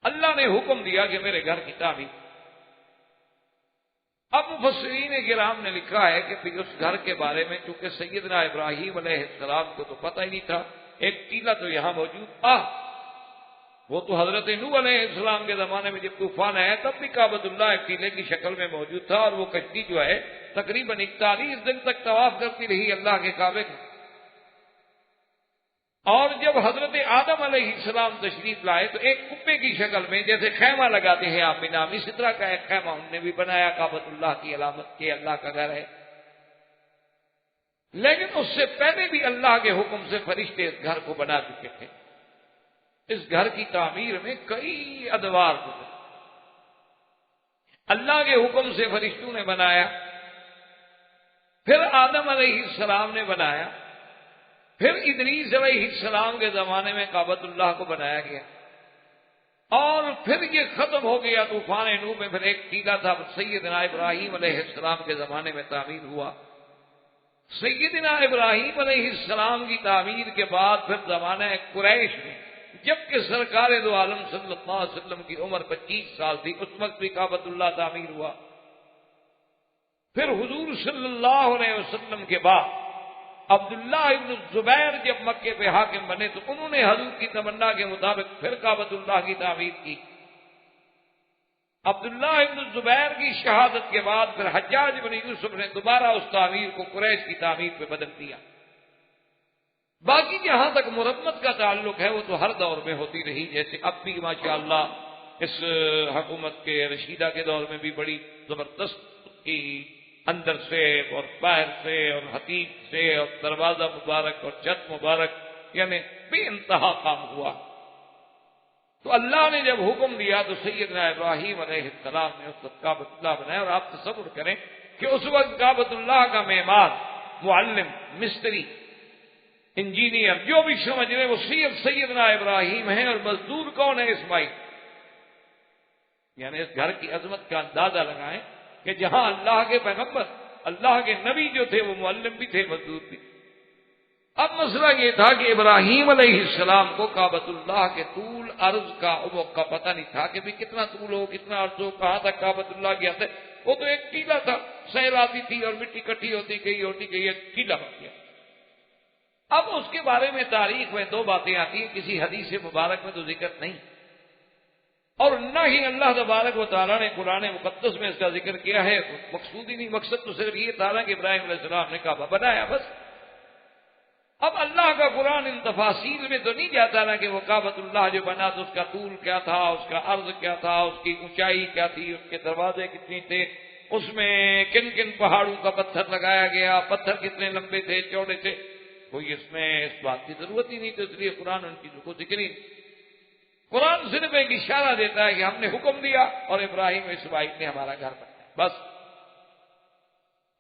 اللہ نے حکم دیا کہ میرے گھر کی تعمیر. اب مفسرین کرام نے لکھا ہے کہ پھر اس گھر کے بارے میں چونکہ سیدنا ابراہیم علیہ السلام کو تو پتہ ہی نہیں تھا، ایک ٹیلہ تو یہاں موجود تھا، وہ تو حضرت نوح علیہ السلام کے زمانے میں جب طوفان آیا تب بھی کعبۃ اللہ ایک ٹیلے کی شکل میں موجود تھا، اور وہ کشتی جو ہے تقریباً 41 دن تک طواف کرتی رہی اللہ کے کعبے کا. اور جب حضرت آدم علیہ السلام تشریف لائے تو ایک کبے کی شکل میں جیسے خیمہ لگاتے ہیں آپ نام، اس طرح کا ایک خیمہ انہوں نے بھی بنایا، کعبۃ اللہ کی علامت کے اللہ کا گھر ہے. لیکن اس سے پہلے بھی اللہ کے حکم سے فرشتے اس گھر کو بنا چکے تھے. اس گھر کی تعمیر میں کئی ادوار گزرے. اللہ کے حکم سے فرشتوں نے بنایا، پھر آدم علیہ السلام نے بنایا، پھر ادریس علیہ السلام کے زمانے میں کعبۃ اللہ کو بنایا گیا، اور پھر یہ ختم ہو گیا طوفان نوح میں. پھر ایک ٹیلہ تھا سیدنا ابراہیم علیہ السلام کے زمانے میں تعمیر ہوا. سیدنا ابراہیم علیہ السلام کی تعمیر کے بعد پھر زمانہ قریش میں جبکہ سرکار دو عالم صلی اللہ علیہ وسلم کی عمر 25 سال تھی، اس وقت بھی کعبۃ اللہ تعمیر ہوا. پھر حضور صلی اللہ علیہ وسلم کے بعد عبداللہ ابن الزبیر جب مکے پہ حاکم بنے تو انہوں نے حضور کی تمنا کے مطابق پھر کعبۃ اللہ کی تعمیر کی. عبداللہ ابن الزبیر کی شہادت کے بعد پھر حجاج بن یوسف نے دوبارہ اس تعمیر کو قریش کی تعمیر پہ بدل دیا. باقی جہاں تک مرمت کا تعلق ہے وہ تو ہر دور میں ہوتی رہی، جیسے اب بھی ماشاءاللہ اس حکومت کے رشیدہ کے دور میں بھی بڑی زبردست کی اندر سے اور باہر سے اور حتیب سے اور دروازہ مبارک اور چھت مبارک یعنی بے انتہا کام ہوا. تو اللہ نے جب حکم دیا تو سیدنا ابراہیم علیہ السلام نے اس وقت کعبۃ اللہ بنایا. اور آپ تصور کریں کہ اس وقت کعبۃ اللہ کا معمار، معلم، مستری، انجینئر جو بھی سمجھ رہے وہ صرف سیدنا ابراہیم ہیں، اور مزدور کون ہے؟ اسماعیل. یعنی اس گھر کی عظمت کا اندازہ لگائیں کہ جہاں اللہ کے پیغمبر، اللہ کے نبی جو تھے وہ معلم بھی تھے، مزدور بھی. اب مسئلہ یہ تھا کہ ابراہیم علیہ السلام کو کعبۃ اللہ کے طول عرض کا عمق کا پتہ نہیں تھا کہ بھی کتنا طول ہو، کتنا عرض ہو، کہاں تک کعبۃ اللہ گیا تھا. وہ تو ایک ٹیلہ تھا، سیل آتی تھی اور مٹی کٹھی ہوتی گئی ایک ٹیلہ بن گیا. اب اس کے بارے میں تاریخ میں 2 باتیں آتی ہیں، کسی حدیث مبارک میں تو ذکر نہیں، اور نہ ہی اللہ تبارک و تعالیٰ نے قرآن مقدس میں اس کا ذکر کیا ہے. مقصود ہی نہیں، مقصد تو صرف یہ تھا کہ ابراہیم علیہ السلام نے کعبہ بنایا بس. اب اللہ کا قرآن ان تفاصیل میں تو نہیں جاتا نا کہ وہ کعبۃ اللہ جو بنا تو اس کا طول کیا تھا، اس کا عرض کیا تھا، اس کی اونچائی کیا تھی، اس کے دروازے کتنے تھے، اس میں کن کن پہاڑوں کا پتھر لگایا گیا، پتھر کتنے لمبے تھے، چوڑے تھے. کوئی اس میں اس بات کی ضرورت ہی نہیں، تو اس لیے قرآن ان چیزوں کو ذکر ہی. قرآن صرف ایک اشارہ دیتا ہے کہ ہم نے حکم دیا اور ابراہیم اسماعیل نے ہمارا گھر بنایا، بس۔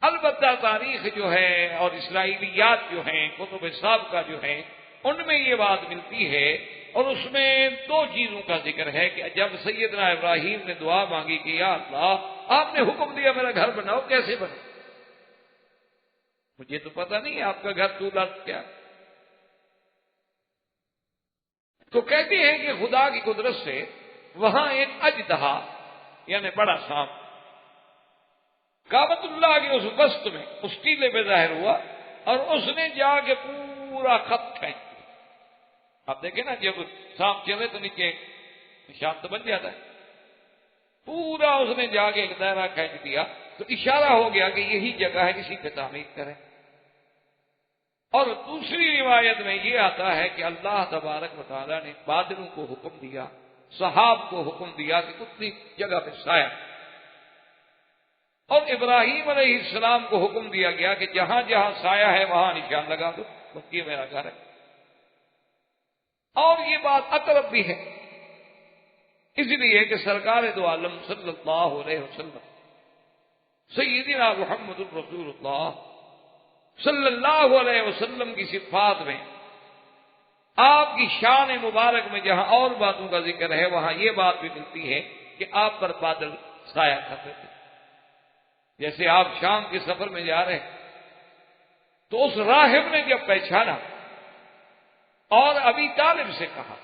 البتہ تاریخ جو ہے اور اسرائیلیات جو ہیں، کتب سابقہ جو ہیں، ان میں یہ بات ملتی ہے، اور اس میں دو چیزوں کا ذکر ہے کہ جب سیدنا ابراہیم نے دعا مانگی کہ یا اللہ آپ نے حکم دیا میرا گھر بناؤ، کیسے بنے؟ مجھے تو پتہ نہیں آپ کا گھر چولہا کیا۔ تو کہتے ہیں کہ خدا کی قدرت سے وہاں ایک اژدہا یعنی بڑا سانپ کعبۃ اللہ کے اس وسط میں اس ٹیلے پہ ظاہر ہوا، اور اس نے جا کے پورا خط کھینچ دیا۔ آپ دیکھیں نا، جب سانپ چلے تو نیچے نشان تو بن جاتا ہے، پورا اس نے جا کے ایک دائرہ کھینچ دیا، تو اشارہ ہو گیا کہ یہی جگہ ہے، اسی پہ تعمیر کریں۔ اور دوسری روایت میں یہ آتا ہے کہ اللہ تبارک و تعالیٰ نے بادلوں کو حکم دیا، سحاب کو حکم دیا کہ اتنی جگہ پہ سایہ، اور ابراہیم علیہ السلام کو حکم دیا گیا کہ جہاں جہاں سایہ ہے وہاں نشان لگا دو، بس یہ میرا گھر ہے۔ اور یہ بات اقرب بھی ہے، اس لیے کہ سرکار دو عالم صلی اللہ علیہ وسلم سیدنا محمد الرسول اللہ صلی اللہ علیہ وسلم کی صفات میں، آپ کی شان مبارک میں جہاں اور باتوں کا ذکر ہے، وہاں یہ بات بھی ملتی ہے کہ آپ پر بادل سایہ کرتے تھے۔ جیسے آپ شام کے سفر میں جا رہے ہیں تو اس راہب نے جب پہچانا اور ابی طالب سے کہا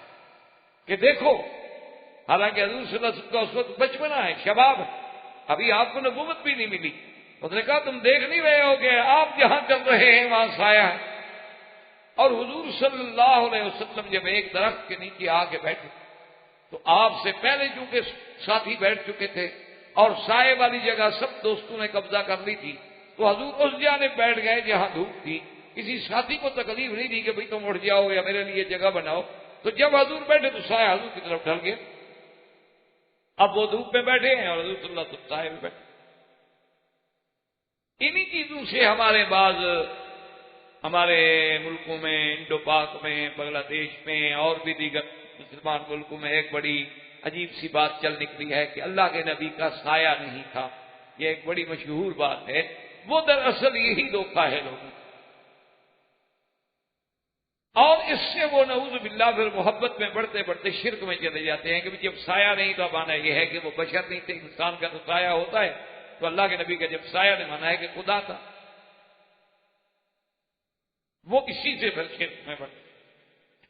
کہ دیکھو، حالانکہ حضور صلی اللہ علیہ وسلم کا اس وقت بچپنا ہے، شباب ہے، ابھی آپ کو نبوت بھی نہیں ملی، اس نے کہا تم دیکھ نہیں رہے ہو کہ آپ جہاں چل رہے ہیں وہاں سایہ ہے؟ اور حضور صلی اللہ علیہ وسلم جب ایک درخت کے نیچے آ کے بیٹھے تو آپ سے پہلے چونکہ ساتھی بیٹھ چکے تھے اور سائے والی جگہ سب دوستوں نے قبضہ کر لی تھی، تو حضور اس جانب بیٹھ گئے جہاں دھوپ تھی، کسی ساتھی کو تکلیف نہیں دی کہ بھئی تم اٹھ جاؤ یا میرے لیے جگہ بناؤ۔ تو جب حضور بیٹھے تو سایہ حضور کی طرف ڈھل گیا، اب وہ دھوپ میں بیٹھے ہیں اور حضور صلی اللہ علیہ وسلم سائے میں بیٹھے۔ انہی چیزوں سے ہمارے ملکوں میں، انڈو پاک میں، بنگلہ دیش میں اور بھی دیگر مسلمان ملکوں میں ایک بڑی عجیب سی بات چل نکلی ہے کہ اللہ کے نبی کا سایہ نہیں تھا۔ یہ ایک بڑی مشہور بات ہے، وہ دراصل یہی دھوکہ ہے لوگوں، اور اس سے وہ نعوذ باللہ پھر محبت میں بڑھتے بڑھتے شرک میں چلے جاتے ہیں کہ جب سایہ نہیں تو مانا یہ ہے کہ وہ بشر نہیں تھے، انسان کا تو سایہ ہوتا ہے، تو اللہ کے نبی کا جب سایہ نے مانا ہے کہ خدا تھا، وہ اسی سے پھر شرک میں بڑھتے۔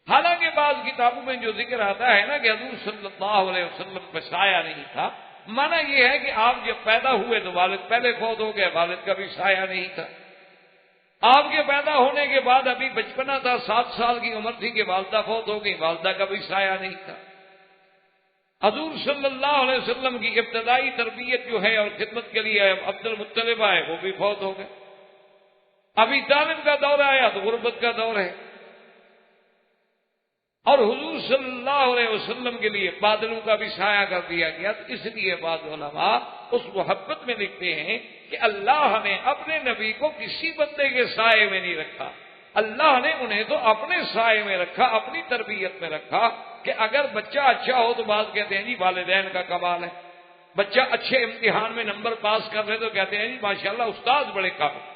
حالانکہ بعض کتابوں میں جو ذکر آتا ہے نا کہ حضور صلی اللہ علیہ وسلم پہ سایہ نہیں تھا، مانا یہ ہے کہ آپ جب پیدا ہوئے تو والد پہلے فوت ہو گئے، والد کا بھی سایہ نہیں تھا۔ آپ کے پیدا ہونے کے بعد ابھی بچپنا تھا، 7 سال کی عمر تھی کہ والدہ فوت ہو گئی، والدہ کا بھی سایہ نہیں تھا۔ حضور صلی اللہ علیہ وسلم کی ابتدائی تربیت جو ہے اور خدمت کے لیے عبد المطلب آئے، وہ بھی فوت ہو گئے۔ ابھی طالب کا دور آیا تو غربت کا دور ہے، اور حضور صلی اللہ علیہ وسلم کے لیے بادلوں کا بھی سایہ کر دیا گیا۔ تو اس لیے بعض علماء اس محبت میں لکھتے ہیں کہ اللہ نے اپنے نبی کو کسی بندے کے سائے میں نہیں رکھا، اللہ نے انہیں تو اپنے سائے میں رکھا، اپنی تربیت میں رکھا کہ اگر بچہ اچھا ہو تو بعض کہتے ہیں جی والدین کا کمال ہے، بچہ اچھے امتحان میں نمبر پاس کر رہے تو کہتے ہیں جی ماشاءاللہ استاد بڑے قابل۔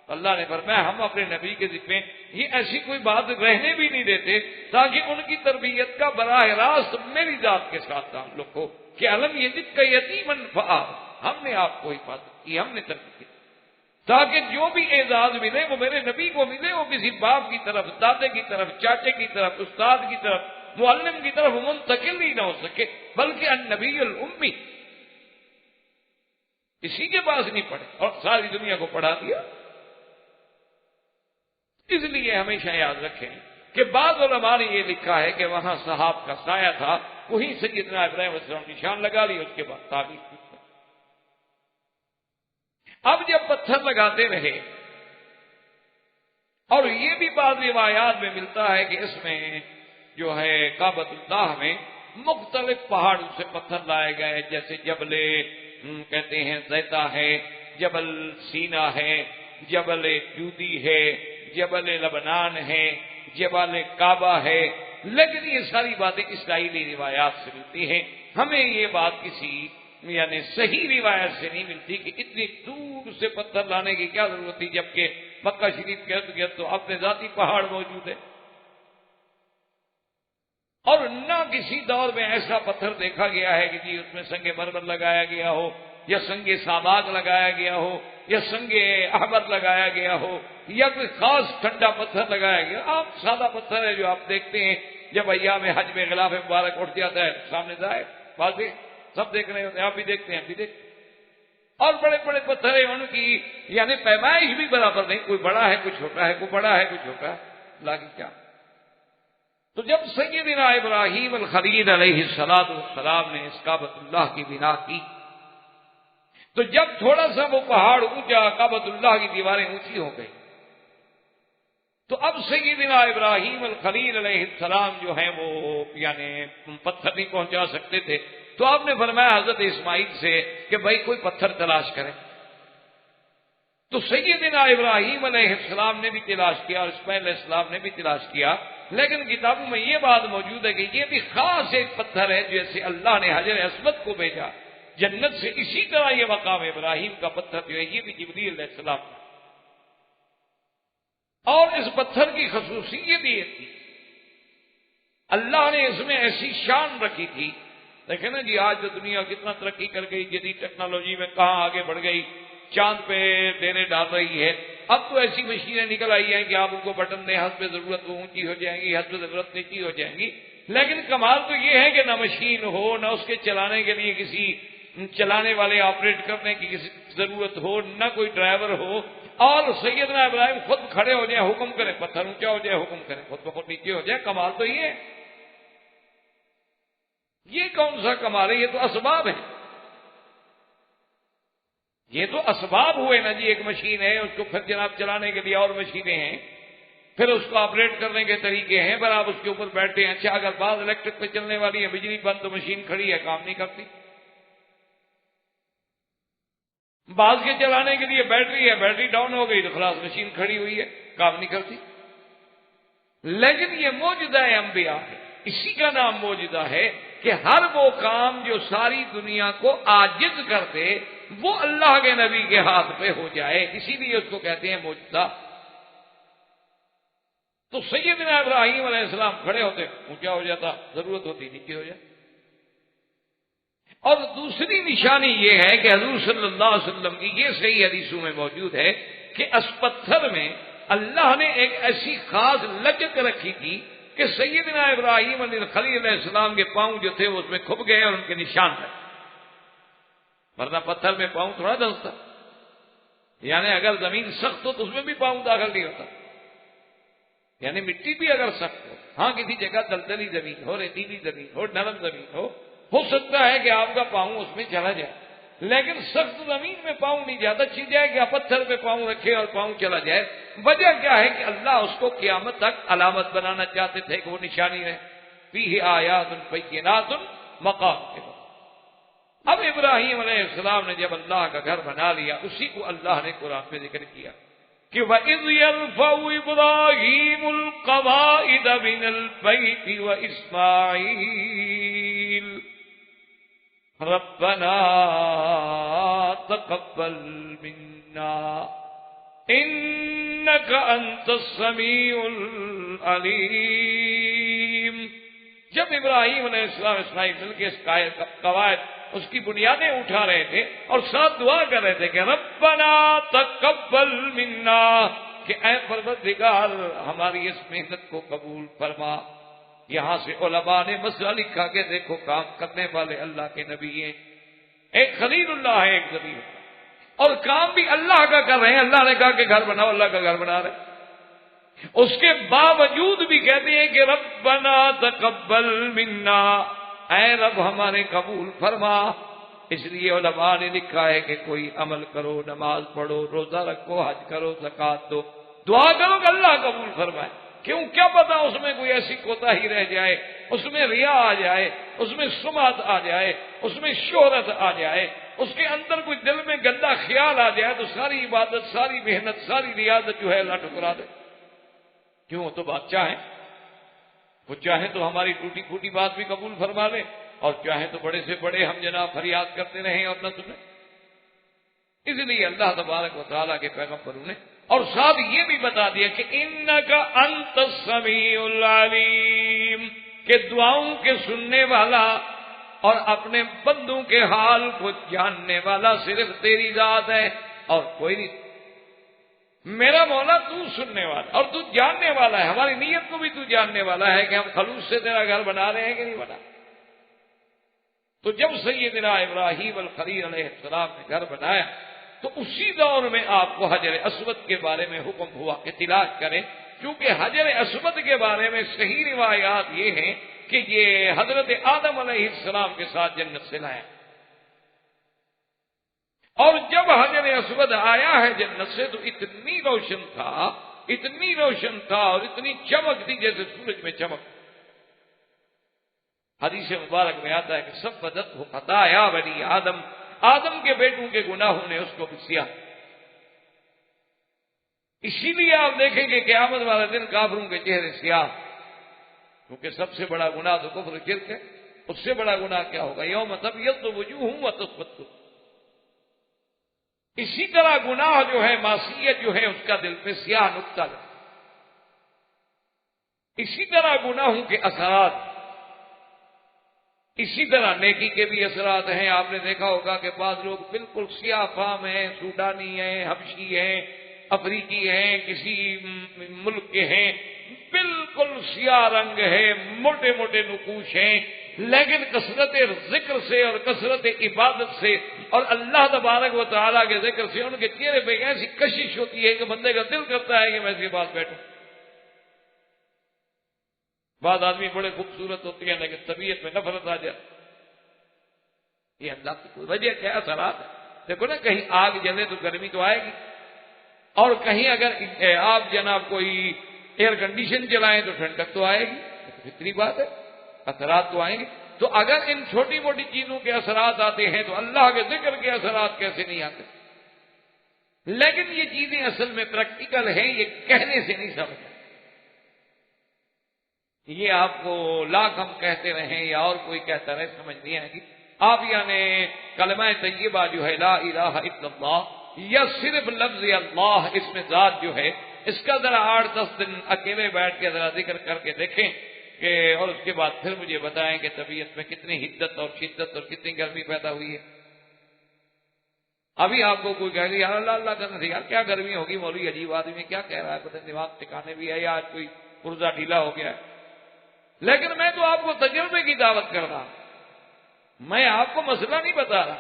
اللہ نے فرمایا ہم اپنے نبی کے ذمے یہ ایسی کوئی بات رہنے بھی نہیں دیتے تاکہ ان کی تربیت کا براہ راست میری ذات کے ساتھ تعلق ہو کہ علم یہ جد کا یتیمن فآ، ہم نے آپ کو حفاظت کی، ہم نے تربیت کی، تاکہ جو بھی اعزاز ملے وہ میرے نبی کو ملے، وہ کسی باپ کی طرف، دادے کی طرف، چاچے کی طرف، استاد کی طرف، معلم کی طرف منتقل ہی نہ ہو سکے، بلکہ النبی الامی کسی کے پاس نہیں پڑھے اور ساری دنیا کو پڑھا دیا۔ اس لیے ہمیشہ یاد رکھیں کہ بعض علماء نے یہ لکھا ہے کہ وہاں صحاب کا سایہ تھا، وہیں سیدنا ابراہیم علیہ السلام نشان لگا لی، اس کے بعد تعبیر کی۔ اب جب پتھر لگاتے رہے، اور یہ بھی بعض روایات میں ملتا ہے کہ اس میں جو ہے کعبۃ اللہ میں مختلف پہاڑوں سے پتھر لائے گئے، جیسے جبل کہتے ہیں زیتا ہے، جبل سینا ہے، جبل جودی ہے، جبل لبنان ہے، جبل کعبہ ہے، لیکن یہ ساری باتیں اسرائیلی روایات سے ملتی ہیں. ہمیں یہ بات کسی یعنی صحیح روایت سے نہیں ملتی کہ اتنی دور سے پتھر لانے کی کیا ضرورت تھی، جبکہ مکہ شریف کے ارد گرد تو اپنے ذاتی پہاڑ موجود ہے. اور نہ کسی دور میں ایسا پتھر دیکھا گیا ہے کہ جی اس میں سنگ مرمر لگایا گیا ہو، یا سنگ ساماک لگایا گیا ہو، یا سنگ احمر لگایا گیا ہو، یا کوئی خاص ٹھنڈا پتھر لگایا گیا. عام سادہ پتھر ہے جو آپ دیکھتے ہیں جب ایام حج میں غلاف مبارک اٹھ جاتا ہے سامنے ظاہر واضح سب دیکھ رہے ہوتے ہیں، آپ بھی دیکھتے ہیں، آپ بھی دیکھتے ہیں. اور بڑے بڑے پتھر ہیں، ان کی یعنی پیمائش بھی برابر نہیں، کوئی بڑا ہے کوئی چھوٹا ہے، کوئی بڑا ہے کوئی چھوٹا ہے. لاگی کیا. تو جب سیدنا ابراہیم الخلیل علیہ السلام نے اس کعبۃ اللہ کی بنا کی، تو جب تھوڑا سا وہ پہاڑ اونچا، کعبۃ اللہ کی دیواریں اونچی ہو گئی، تو اب سیدنا ابراہیم الخلیل علیہ السلام جو ہیں وہ یعنی پتھر نہیں پہنچا سکتے تھے. تو آپ نے فرمایا حضرت اسماعیل سے کہ بھائی کوئی پتھر تلاش کرے. تو سیدنا ابراہیم علیہ السلام نے بھی تلاش کیا اور اسماعیل علیہ السلام نے بھی تلاش کیا، لیکن کتابوں میں یہ بات موجود ہے کہ یہ بھی خاص ایک پتھر ہے جیسے اللہ نے حجر اسود کو بھیجا جنت سے، اسی طرح یہ مقام ابراہیم کا پتھر جو ہے یہ بھی جبریل علیہ السلام کا. اور اس پتھر کی خصوصیت یہ تھی، اللہ نے اس میں ایسی شان رکھی تھی. دیکھیں نا جی آج تو دنیا کتنا ترقی کر گئی، جدید ٹیکنالوجی میں کہاں آگے بڑھ گئی، چاند پہ ڈیرے ڈال رہی ہے. اب تو ایسی مشینیں نکل آئی ہیں کہ آپ ان کو بٹن دیں، حسب ضرورت وہ اونچی ہو جائیں گی، حسب ضرورت نیچی ہو جائیں گی. لیکن کمال تو یہ ہے کہ نہ مشین ہو، نہ اس کے چلانے کے لیے کسی چلانے والے آپریٹ کرنے کی کسی ضرورت ہو، نہ کوئی ڈرائیور ہو، اور سیدنا ابراہیم خود کھڑے ہو جائیں حکم کریں، پتھر اونچا ہو جائے حکم کریں، خود بخود نیچے ہو جائے. کمال تو یہ ہے. یہ کون سا کمال ہے؟ یہ تو اسباب ہیں، یہ تو اسباب ہوئے نا جی. ایک مشین ہے، اس کو پھر جناب چلانے کے لیے اور مشینیں ہیں، پھر اس کو آپریٹ کرنے کے طریقے ہیں، پر آپ اس کے اوپر بیٹھتے ہیں. اچھا اگر بعض الیکٹرک پہ چلنے والی ہے، بجلی بند تو مشین کھڑی ہے کام نہیں کرتی. بعض کے چلانے کے لیے بیٹری ہے، بیٹری ڈاؤن ہو گئی تو خلاص مشین کھڑی ہوئی ہے کام نہیں کرتی. لیکن یہ معجزہ انبیاء ہے، اسی کا نام معجزہ ہے کہ ہر وہ کام جو ساری دنیا کو عاجز کر دے وہ اللہ کے نبی کے ہاتھ پہ ہو جائے، اسی لیے اس کو کہتے ہیں معجزہ. تو سیدنا ابراہیم علیہ السلام کھڑے ہوتے اونچا ہو جاتا، ضرورت ہوتی نیچے ہو جائے. اور دوسری نشانی یہ ہے کہ حضور صلی اللہ علیہ وسلم کی یہ صحیح حدیثوں میں موجود ہے کہ اس پتھر میں اللہ نے ایک ایسی خاص لچک رکھی تھی کہ سیدنا ابراہیم خلیل علیہ السلام کے پاؤں جو تھے وہ اس میں کھپ گئے اور ان کے نشان رہے. ورنہ پتھر میں پاؤں تھوڑا دھنستا، یعنی اگر زمین سخت ہو تو اس میں بھی پاؤں داخل نہیں ہوتا. یعنی مٹی بھی اگر سخت ہو، ہاں کسی جگہ دلدلی زمین ہو، ریتیلی زمین ہو، نرم زمین ہو سکتا ہے کہ آپ کا پاؤں اس میں چلا جائے، لیکن سخت زمین میں پاؤں نہیں جاتا. چیز جائے کہ آپ پتھر پہ پاؤں رکھے اور پاؤں چلا جائے. وجہ کیا ہے کہ اللہ اس کو قیامت تک علامت بنانا چاہتے تھے کہ وہ نشانی رہے. فیہ آیات بینات مقام کے بعد. اب ابراہیم علیہ السلام نے جب اللہ کا گھر بنا لیا، اسی کو اللہ نے قرآن میں ذکر کیا کہ وَإِذْ يَرْفَعُ إِبْرَاهِيمُ الْقَوَاعِدَ مِنَ الْبَيْتِ وَإِسْمَاعِيلُ رَبَّنَا تَقَبَّلْ مِنَّا إِنَّكَ أَنْتَ السَّمِيعُ الْعَلِيمُ. جب ابراہیم علیہ السلام اسماعیل مل کے اس قواعد اس کی بنیادیں اٹھا رہے تھے اور ساتھ دعا کر رہے تھے کہ ربنا تقبل منا، کہ اے پروردگار ہماری اس محنت کو قبول فرما. یہاں سے علماء نے مسئلہ لکھا کہ دیکھو کام کرنے والے اللہ کے نبی ہیں، ایک خلیل اللہ ہے ایک نبی ہے، اور کام بھی اللہ کا کر رہے ہیں. اللہ نے کہا کہ گھر بناؤ، اللہ کا گھر بنا رہے ہیں. اس کے باوجود بھی کہتے ہیں کہ ربنا تقبل منا، اے رب ہمارے قبول فرما. اس لیے علماء نے لکھا ہے کہ کوئی عمل کرو، نماز پڑھو، روزہ رکھو، حج کرو، زکات دو، دعا کرو کہ اللہ قبول فرمائے. کیوں؟ کیا پتا اس میں کوئی ایسی کوتاہی رہ جائے، اس میں ریا آ جائے، اس میں سمعت آ جائے، اس میں شہرت آ جائے، اس کے اندر کوئی دل میں گندا خیال آ جائے تو ساری عبادت، ساری محنت، ساری ریاضت جو ہے اللہ ٹکرا دے. کیوں؟ وہ تو بادشاہ ہے، وہ چاہے تو ہماری ٹوٹی پھوٹی بات بھی قبول فرما لے اور چاہے تو بڑے سے بڑے ہم جناب فریاد کرتے رہیں اور نہ سنیں. اس لیے اللہ تبارک و تعالیٰ کے پیغمبروں نے اور ساتھ یہ بھی بتا دیا کہ انکا انت السمیع العلیم، کہ دعاؤں کے سننے والا اور اپنے بندوں کے حال کو جاننے والا صرف تیری ذات ہے اور کوئی نہیں. میرا مولا تو سننے والا اور تو جاننے والا ہے، ہماری نیت کو بھی تو جاننے والا ہے کہ ہم خلوص سے تیرا گھر بنا رہے ہیں کہ نہیں بنا. تو جب سیدنا ابراہیم الخلیل علیہ السلام نے گھر بنایا تو اسی دور میں آپ کو حجر اسود کے بارے میں حکم ہوا کہ تلاش کریں، کیونکہ حجر اسود کے بارے میں صحیح روایات یہ ہیں کہ یہ حضرت آدم علیہ السلام کے ساتھ جنت سے لایا، اور جب حجر اسود آیا ہے جنت سے تو اتنی روشن تھا اور اتنی چمک تھی جیسے سورج میں چمک. حدیث مبارک میں آتا ہے کہ سب بدت ہو خطایا بنی آدم، آدم کے بیٹوں کے گناہوں نے اس کو بھی سیاہ. اسی لیے آپ دیکھیں گے قیامت والا دن کافروں کے چہرے سیاہ، کیونکہ سب سے بڑا گناہ تو کفر و شرک ہے. اس سے بڑا گناہ کیا ہوگا؟ یوم تبیض وجوہ وتسود. اسی طرح گناہ جو ہے، معصیت جو ہے، اس کا دل پہ سیاہ نقطہ لگا. اسی طرح گناہوں کے اثرات، اسی طرح نیکی کے بھی اثرات ہیں. آپ نے دیکھا ہوگا کہ بعض لوگ بالکل سیاہ فام ہیں، سوڈانی ہیں، حبشی ہیں، افریقی ہیں، کسی ملک کے ہیں، بالکل سیاہ رنگ ہے، موٹے موٹے نقوش ہیں، لیکن کثرت ذکر سے اور کثرت عبادت سے اور اللہ تبارک و تعالیٰ کے ذکر سے ان کے چہرے پہ ایسی کشش ہوتی ہے کہ بندے کا دل کرتا ہے کہ میں اس کے پاس بیٹھوں. بعض آدمی بڑے خوبصورت ہوتے ہیں لیکن طبیعت میں نفرت آ جائے. یہ اللہ کی کوئی وجہ کیا اثرات ہے؟ دیکھو نا، کہیں آگ جلے تو گرمی تو آئے گی، اور کہیں اگر آپ جناب کوئی ایئر کنڈیشن چلائیں تو ٹھنڈک تو آئے گی. اتنی بات ہے، اثرات تو آئیں گے. تو اگر ان چھوٹی موٹی چیزوں کے اثرات آتے ہیں تو اللہ کے ذکر کے اثرات کیسے نہیں آتے؟ لیکن یہ چیزیں اصل میں پریکٹیکل ہیں، یہ کہنے سے نہیں سمجھتے. یہ آپ کو لاکھ ہم کہتے رہیں یا اور کوئی کہتا رہے سمجھ نہیں آئے گی. آپ یعنی کلمہ طیبہ جو ہے لا الہ الا اللہ یا صرف لفظ اللہ، اس میں ذات جو ہے، اس کا ذرا 8-10 دن اکیلے بیٹھ کے ذرا ذکر کر کے دیکھیں کہ اور اس کے بعد پھر مجھے بتائیں کہ طبیعت میں کتنی حدت اور شدت اور کتنی گرمی پیدا ہوئی ہے. ابھی آپ کو کوئی کہہ رہی ہے اللہ اللہ کرنا تھی، یار کیا گرمی ہوگی، مولوی عجیب آدمی کیا کہہ رہا ہے، پتہ دماغ ٹھکانے بھی ہے یا آج کوئی پرزہ ڈھیلا ہو گیا ہے. لیکن میں تو آپ کو تجربے کی دعوت کر رہا ہوں، میں آپ کو مسئلہ نہیں بتا رہا.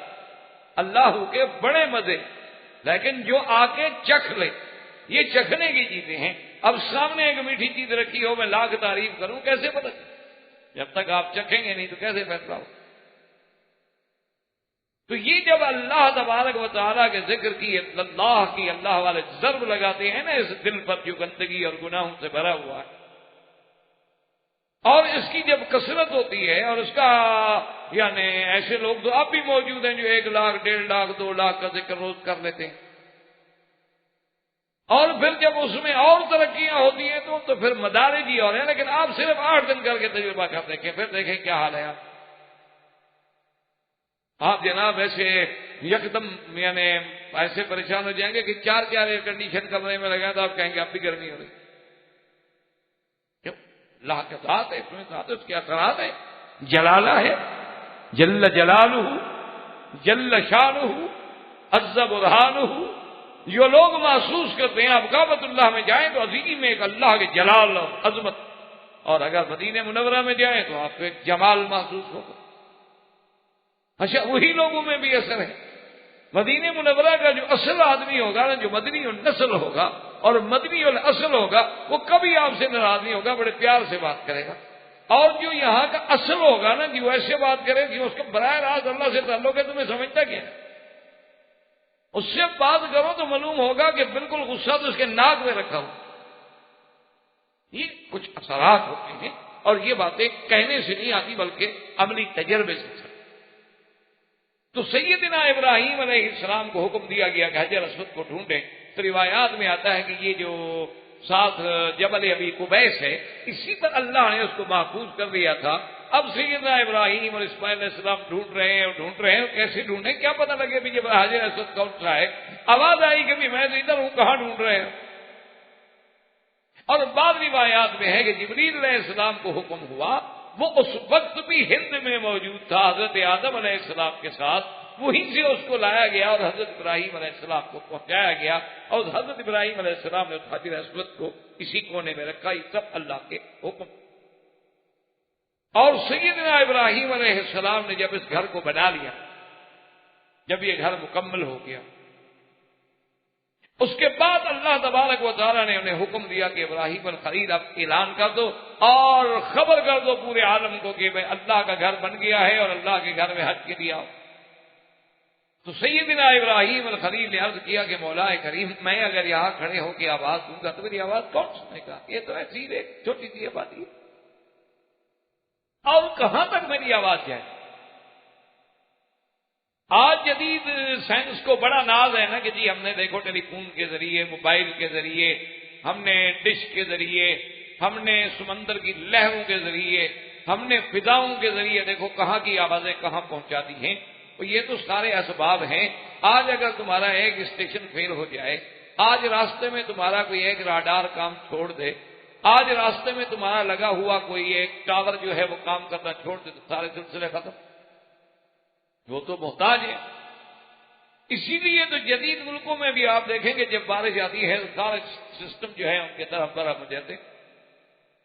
اللہ کے بڑے مزے، لیکن جو آ کے چکھ لے، یہ چکھنے کی چیزیں ہیں. اب سامنے ایک میٹھی چیز رکھی ہو، میں لاکھ تعریف کروں، کیسے پتہ؟ جب تک آپ چکھیں گے نہیں تو کیسے فیصلہ ہو؟ تو یہ جب اللہ تبارک و تعالیٰ کے ذکر کی، اللہ والے ضرب لگاتے ہیں نا اس دل پر جو گندگی اور گناہوں سے بھرا ہوا ہے، اور اس کی جب کثرت ہوتی ہے، اور اس کا یعنی ایسے لوگ تو اب بھی موجود ہیں جو 1 لاکھ 1.5 لاکھ 2 لاکھ کا ذکر روز کر لیتے ہیں، اور پھر جب اس میں اور ترقیاں ہوتی ہیں تو پھر مدارج ہی اور ہیں. لیکن آپ صرف 8 دن کر کے تجربہ کر دیکھیں، پھر دیکھیں کیا حال ہے. آپ جناب ایسے یکدم یعنی ایسے پریشان ہو جائیں گے کہ 4 ایئر کنڈیشن کمرے میں لگا تو آپ کہیں گے اب بھی گرمی ہو رہی. کیوں؟ اللہ کے ساتھ ہے، اس میں ساتھ اس کے اثرات ہے. جلالہ ہے، جل جلالہ، جل شانہ، عز برہانہ. جو لوگ محسوس کرتے ہیں آپ کعبۃ اللہ میں جائیں تو عظیم ایک اللہ کے جلال اور عظمت، اور اگر مدینہ منورہ میں جائیں تو آپ کو ایک جمال محسوس ہوگا. اچھا، وہی لوگوں میں بھی اثر ہے. مدینہ منورہ کا جو اصل آدمی ہوگا نا، جو مدنی النسل ہوگا اور مدنی الاصل ہوگا، وہ کبھی آپ سے ناراض نہیں ہوگا، بڑے پیار سے بات کرے گا. اور جو یہاں کا اصل ہوگا نا، جو ایسے بات کرے کہ اس کا براہ راست اللہ سے تعلق ہے، تمہیں سمجھتا کیا ہے؟ اس سے بات کرو تو معلوم ہوگا کہ بالکل غصہ تو اس کے ناک میں رکھا ہو. یہ کچھ اثرات ہوتے ہیں، اور یہ باتیں کہنے سے نہیں آتی بلکہ عملی تجربے سے. تو سیدنا ابراہیم علیہ السلام کو حکم دیا گیا کہ حجر اسود کو ڈھونڈیں. تو روایات میں آتا ہے کہ یہ جو ساتھ جبل ابی قبیس ہے، اسی پر اللہ نے اس کو محفوظ کر دیا تھا۔ اب سیدنا ابراہیم اور اسماعیل علیہ السلام ڈھونڈ رہے ہیں، کیسے ڈھونڈیں، کیا پتہ لگے بھی جب حجر اسود کون سا ہے، آواز آئی کہ بھی میں تو ادھر ہوں، کہاں ڈھونڈ رہے ہیں؟ اور بعض روایات میں ہے کہ جبریل علیہ السلام کو حکم ہوا، وہ اس وقت بھی ہند میں موجود تھا حضرت آدم علیہ السلام کے ساتھ، وہیں سے اس کو لایا گیا اور حضرت ابراہیم علیہ السلام کو پہنچایا گیا، اور حضرت ابراہیم علیہ السلام نے حجر اسود کو اسی کونے میں رکھا، یہ سب اللہ کے حکم۔ اور سیدنا ابراہیم علیہ السلام نے جب اس گھر کو بنا لیا، جب یہ گھر مکمل ہو گیا، اس کے بعد اللہ تبارک و تعالیٰ نے انہیں حکم دیا کہ ابراہیم الخلیل اب اعلان کر دو اور خبر کر دو پورے عالم کو کہ میں اللہ کا گھر بن گیا ہے اور اللہ کے گھر میں حج کے لیے آؤ۔ تو سیدنا ابراہیم الخلیل نے عرض کیا کہ مولا کریم، میں اگر یہاں کھڑے ہو کے آواز دوں گا تو میری آواز کون سنے گا؟ یہ تو ایسی ایک چھوٹی سی آبادی ہے، اور کہاں تک میری آواز جائے؟ آج جدید سائنس کو بڑا ناز ہے نا کہ جی ہم نے دیکھو ٹیلی فون کے ذریعے، موبائل کے ذریعے، ہم نے ڈش کے ذریعے، ہم نے سمندر کی لہروں کے ذریعے، ہم نے فضاؤں کے ذریعے دیکھو کہاں کی آوازیں کہاں پہنچا دی ہیں۔ تو یہ تو سارے اسباب ہیں۔ آج اگر تمہارا ایک اسٹیشن فیل ہو جائے، آج راستے میں تمہارا کوئی ایک راڈار کام چھوڑ دے، آج راستے میں تمہارا لگا ہوا کوئی ایک ٹاور جو ہے وہ کام کرنا چھوڑ دے، تو سارے سلسلے ختم، وہ تو محتاج ہے۔ اسی لیے تو جدید ملکوں میں بھی آپ دیکھیں گے جب بارش آتی ہے سارے سسٹم جو ہے ان کے طرف برہم ہو جاتے،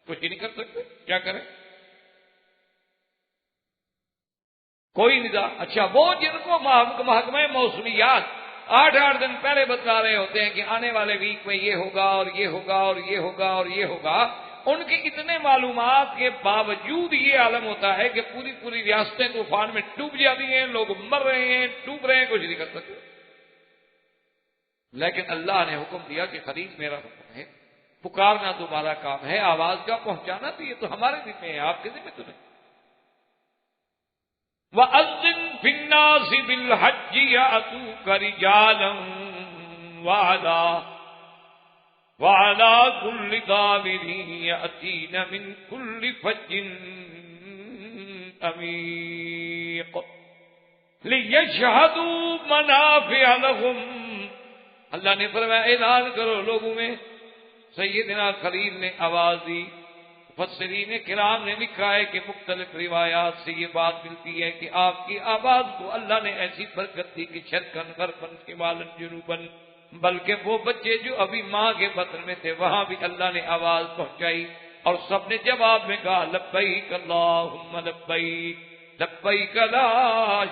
کچھ ہی نہیں کر سکتے، کیا کریں؟ کوئی نظام۔ اچھا، وہ جن کو محکمہ موسمیات 8 دن پہلے بتلا رہے ہوتے ہیں کہ آنے والے ویک میں یہ ہوگا اور یہ ہوگا اور یہ ہوگا اور یہ ہوگا، ان کی اتنے معلومات کے باوجود یہ عالم ہوتا ہے کہ پوری ریاستیں طوفان میں ڈوب جاتی ہیں، لوگ مر رہے ہیں، ڈوب رہے ہیں، کچھ نہیں کر سکتے۔ لیکن اللہ نے حکم دیا کہ خلیل میرا حکم ہے، پکارنا تمہارا کام ہے، آواز کا پہنچانا تو یہ تو ہمارے ذمہ ہے، آپ کے ذمہ تو نہیں۔ وَأَذِّن فِي النَّاسِ بِالْحَجِّ يَأْتُوكَ رِجَالًا وَعَلَىٰ كُلِّ ضَامِرٍ يَأْتِينَ مِنْ كُلِّ فَجٍّ عَمِيقٍ لِيَشْهَدُوا مَنَافِعَ لَهُمْ۔ اللہ نے فرمایا اعلان کرو لوگوں میں۔ سیدنا خلیل نے آواز دی۔ مفسرین کرام نے لکھا ہے کہ مختلف روایات سے یہ بات ملتی ہے کہ آپ کی آواز کو اللہ نے ایسی برکت دی کہ شرقاً غرباً شمالاً جنوباً، بلکہ وہ بچے جو ابھی ماں کے بطن میں تھے وہاں بھی اللہ نے آواز پہنچائی، اور سب نے جواب میں کہا لبیک اللہم لبیک لبیک لا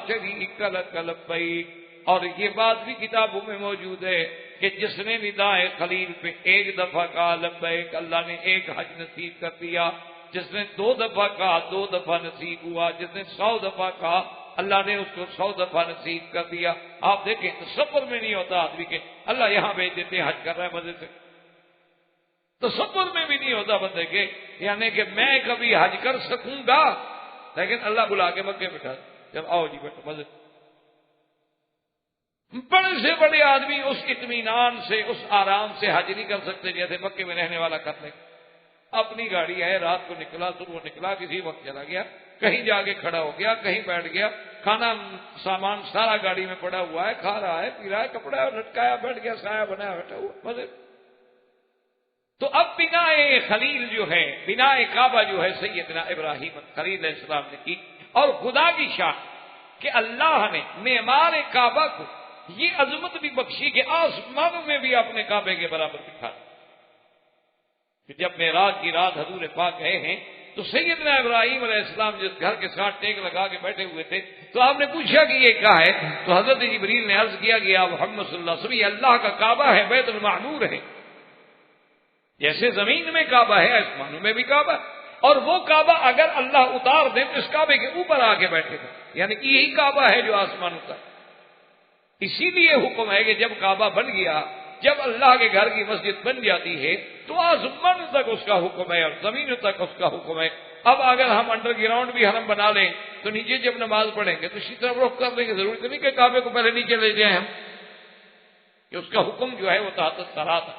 شریک لک لبیک۔ اور یہ بات بھی کتابوں میں موجود ہے کہ جس نے ندائے خلیل پہ ایک دفعہ کہا لبیک، اللہ نے ایک حج نصیب کر دیا، جس نے 2 دفعہ کہا 2 دفعہ نصیب ہوا، جس نے 100 دفعہ کہا اللہ نے اس کو 100 دفعہ نصیب کر دیا۔ آپ دیکھیں تصور میں نہیں ہوتا آدمی کے اللہ یہاں بھیج دیتے حج کر رہا ہے مزے سے، تصور میں بھی نہیں ہوتا بندے کے یعنی کہ میں کبھی حج کر سکوں گا، لیکن اللہ بلا کے مکے بٹھا جب آؤ جی بیٹھو مزے۔ بڑے سے بڑے آدمی اس اطمینان سے، اس آرام سے حج نہیں کر سکتے جیسے مکے میں رہنے والا کر لے۔ اپنی گاڑی ہے، رات کو نکلا، صبح نکلا، کسی وقت چلا گیا، کہیں جا کے کھڑا ہو گیا، کہیں بیٹھ گیا، کھانا سامان سارا گاڑی میں پڑا ہوا ہے، کھا رہا ہے، پی رہا ہے، کپڑا لٹکایا بیٹھ گیا، سایہ بنایا بیٹھا ہوا مزے۔ تو اب بنا خلیل جو ہے، بنا کعبہ جو ہے سیدنا ابراہیم خلیل علیہ السلام نے کی، اور خدا کی شان کہ اللہ نے معمار کعبہ کو یہ عظمت بھی بخشی کہ آسمانوں میں بھی اپنے کعبے کے برابر بٹھا کہ جب معراج کی رات حضور پاک گئے ہیں تو سیدنا ابراہیم علیہ السلام جس گھر کے ساتھ ٹیک لگا کے بیٹھے ہوئے تھے تو آپ نے پوچھا کہ یہ کیا ہے؟ تو حضرت جبریل نے عرض کیا کہ آپ محمد صلی اللہ علیہ وسلم یہ اللہ کا کعبہ ہے، بیت المعمور ہے، جیسے زمین میں کعبہ ہے آسمانوں میں بھی کعبہ، اور وہ کعبہ اگر اللہ اتار دے تو اس کعبے کے اوپر آ کے بیٹھے گا، یعنی کہ یہی کعبہ ہے جو آسمانوں کا۔ اسی لیے حکم ہے کہ جب کعبہ بن گیا، جب اللہ کے گھر کی مسجد بن جاتی ہے تو آسمان تک اس کا حکم ہے اور زمین تک اس کا حکم ہے۔ اب اگر ہم انڈر گراؤنڈ بھی حرم بنا لیں تو نیچے جب نماز پڑھیں گے تو اسی طرف رخ کر لیں گے، ضرورت نہیں کہ کعبے کو پہلے نیچے لے جائیں ہم، کہ اس کا حکم جو ہے وہ تحت الثری تھا۔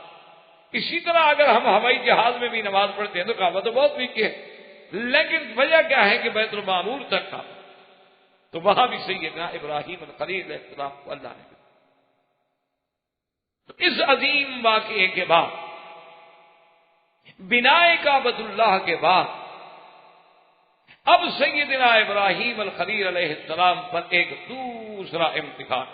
اسی طرح اگر ہم ہوائی جہاز میں بھی نماز پڑھتے ہیں تو کعبہ تو بہت نیچے ہے، لیکن وجہ کیا ہے کہ بیت المعمور تک تھا، تو وہاں بھی سیدنا ابراہیم الخلیل علیہ السلام کو اللہ نے دیا۔ تو اس عظیم واقعے کے بعد، بنائے کعبۃ اللہ کے بعد، اب سیدنا ابراہیم الخلیل علیہ السلام پر ایک دوسرا امتحان،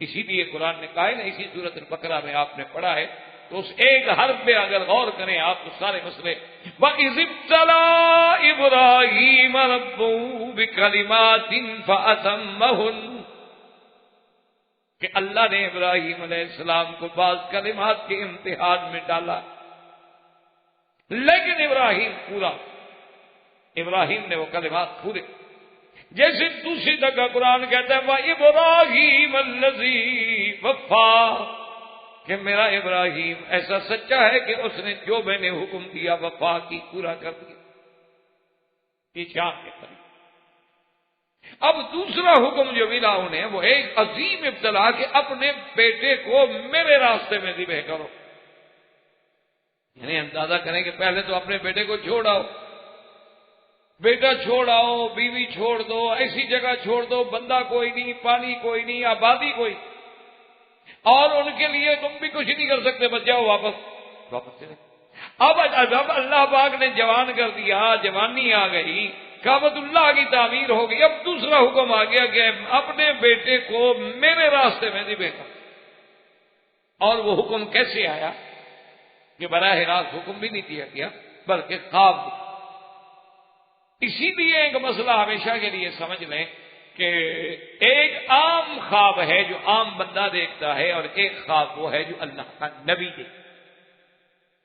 اسی لیے قرآن نے کہا ہے نا، اسی سورۃ البقرہ میں آپ نے پڑھا ہے، تو اس ایک حرف پہ اگر غور کریں آپ تو سارے مسئلے، وَإِذِ ابْتَلَىٰ إِبْرَاهِيمَ رَبُّهُ بِكَلِمَاتٍ فَأَتَمَّهُنَّ، کہ اللہ نے ابراہیم علیہ السلام کو بعض کلمات کے امتحان میں ڈالا، لیکن ابراہیم نے وہ کلمات پورے، جیسے دوسری جگہ قرآن کہتا ہے وَإِبْرَاهِيمَ الَّذِي وَفَّىٰ، کہ میرا ابراہیم ایسا سچا ہے کہ اس نے جو میں نے حکم دیا وفا کی، پورا کر دیا۔ یہ شان کے قریب اب دوسرا حکم جو ملا انہیں وہ ایک عظیم ابتلا کہ اپنے بیٹے کو میرے راستے میں ذبح کرو، یعنی اندازہ کریں کہ پہلے تو اپنے بیٹے کو چھوڑ آؤ، بیٹا چھوڑ آؤ، بیوی چھوڑ دو، ایسی جگہ چھوڑ دو، بندہ کوئی نہیں، پانی کوئی نہیں، آبادی کوئی، اور ان کے لیے تم بھی کچھ نہیں کر سکتے، بچ جاؤ واپس چلے۔ اب اللہ پاک نے جوان کر دیا، جوانی آ گئی، کعبۃ اللہ کی تعمیر ہو گئی، اب دوسرا حکم آ گیا کہ اپنے بیٹے کو میرے راستے میں ذبح کر۔ اور وہ حکم کیسے آیا کہ براہ راست حکم بھی نہیں دیا گیا بلکہ خواب۔ اسی لیے ایک مسئلہ ہمیشہ کے لیے سمجھ لیں کہ ایک عام خواب ہے جو عام بندہ دیکھتا ہے، اور ایک خواب وہ ہے جو اللہ کا نبی دیکھتا ہے۔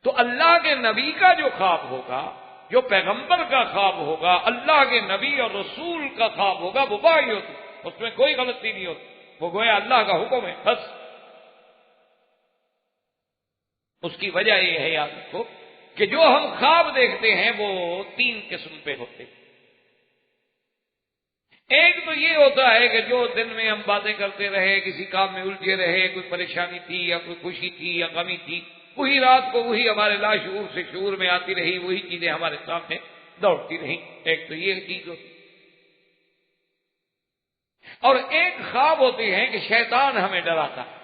تو اللہ کے نبی کا جو خواب ہوگا، جو پیغمبر کا خواب ہوگا، اللہ کے نبی اور رسول کا خواب ہوگا، وہ وحی ہوتی، اس میں کوئی غلطی نہیں ہوتی، وہ گویا اللہ کا حکم ہے بس۔ اس کی وجہ یہ ہے، یاد رکھو کہ جو ہم خواب دیکھتے ہیں وہ 3 قسم پہ ہوتے ہیں۔ ایک تو یہ ہوتا ہے کہ جو دن میں ہم باتیں کرتے رہے، کسی کام میں الجھے رہے، کوئی پریشانی تھی یا کوئی خوشی تھی یا غمی تھی، وہی رات کو وہی ہمارے لاشعور سے شعور میں آتی رہی، وہی چیزیں ہمارے سامنے دوڑتی رہیں۔ ایک تو یہ چیز ہوتی، اور ایک خواب ہوتے ہیں کہ شیطان ہمیں ڈراتا ہے،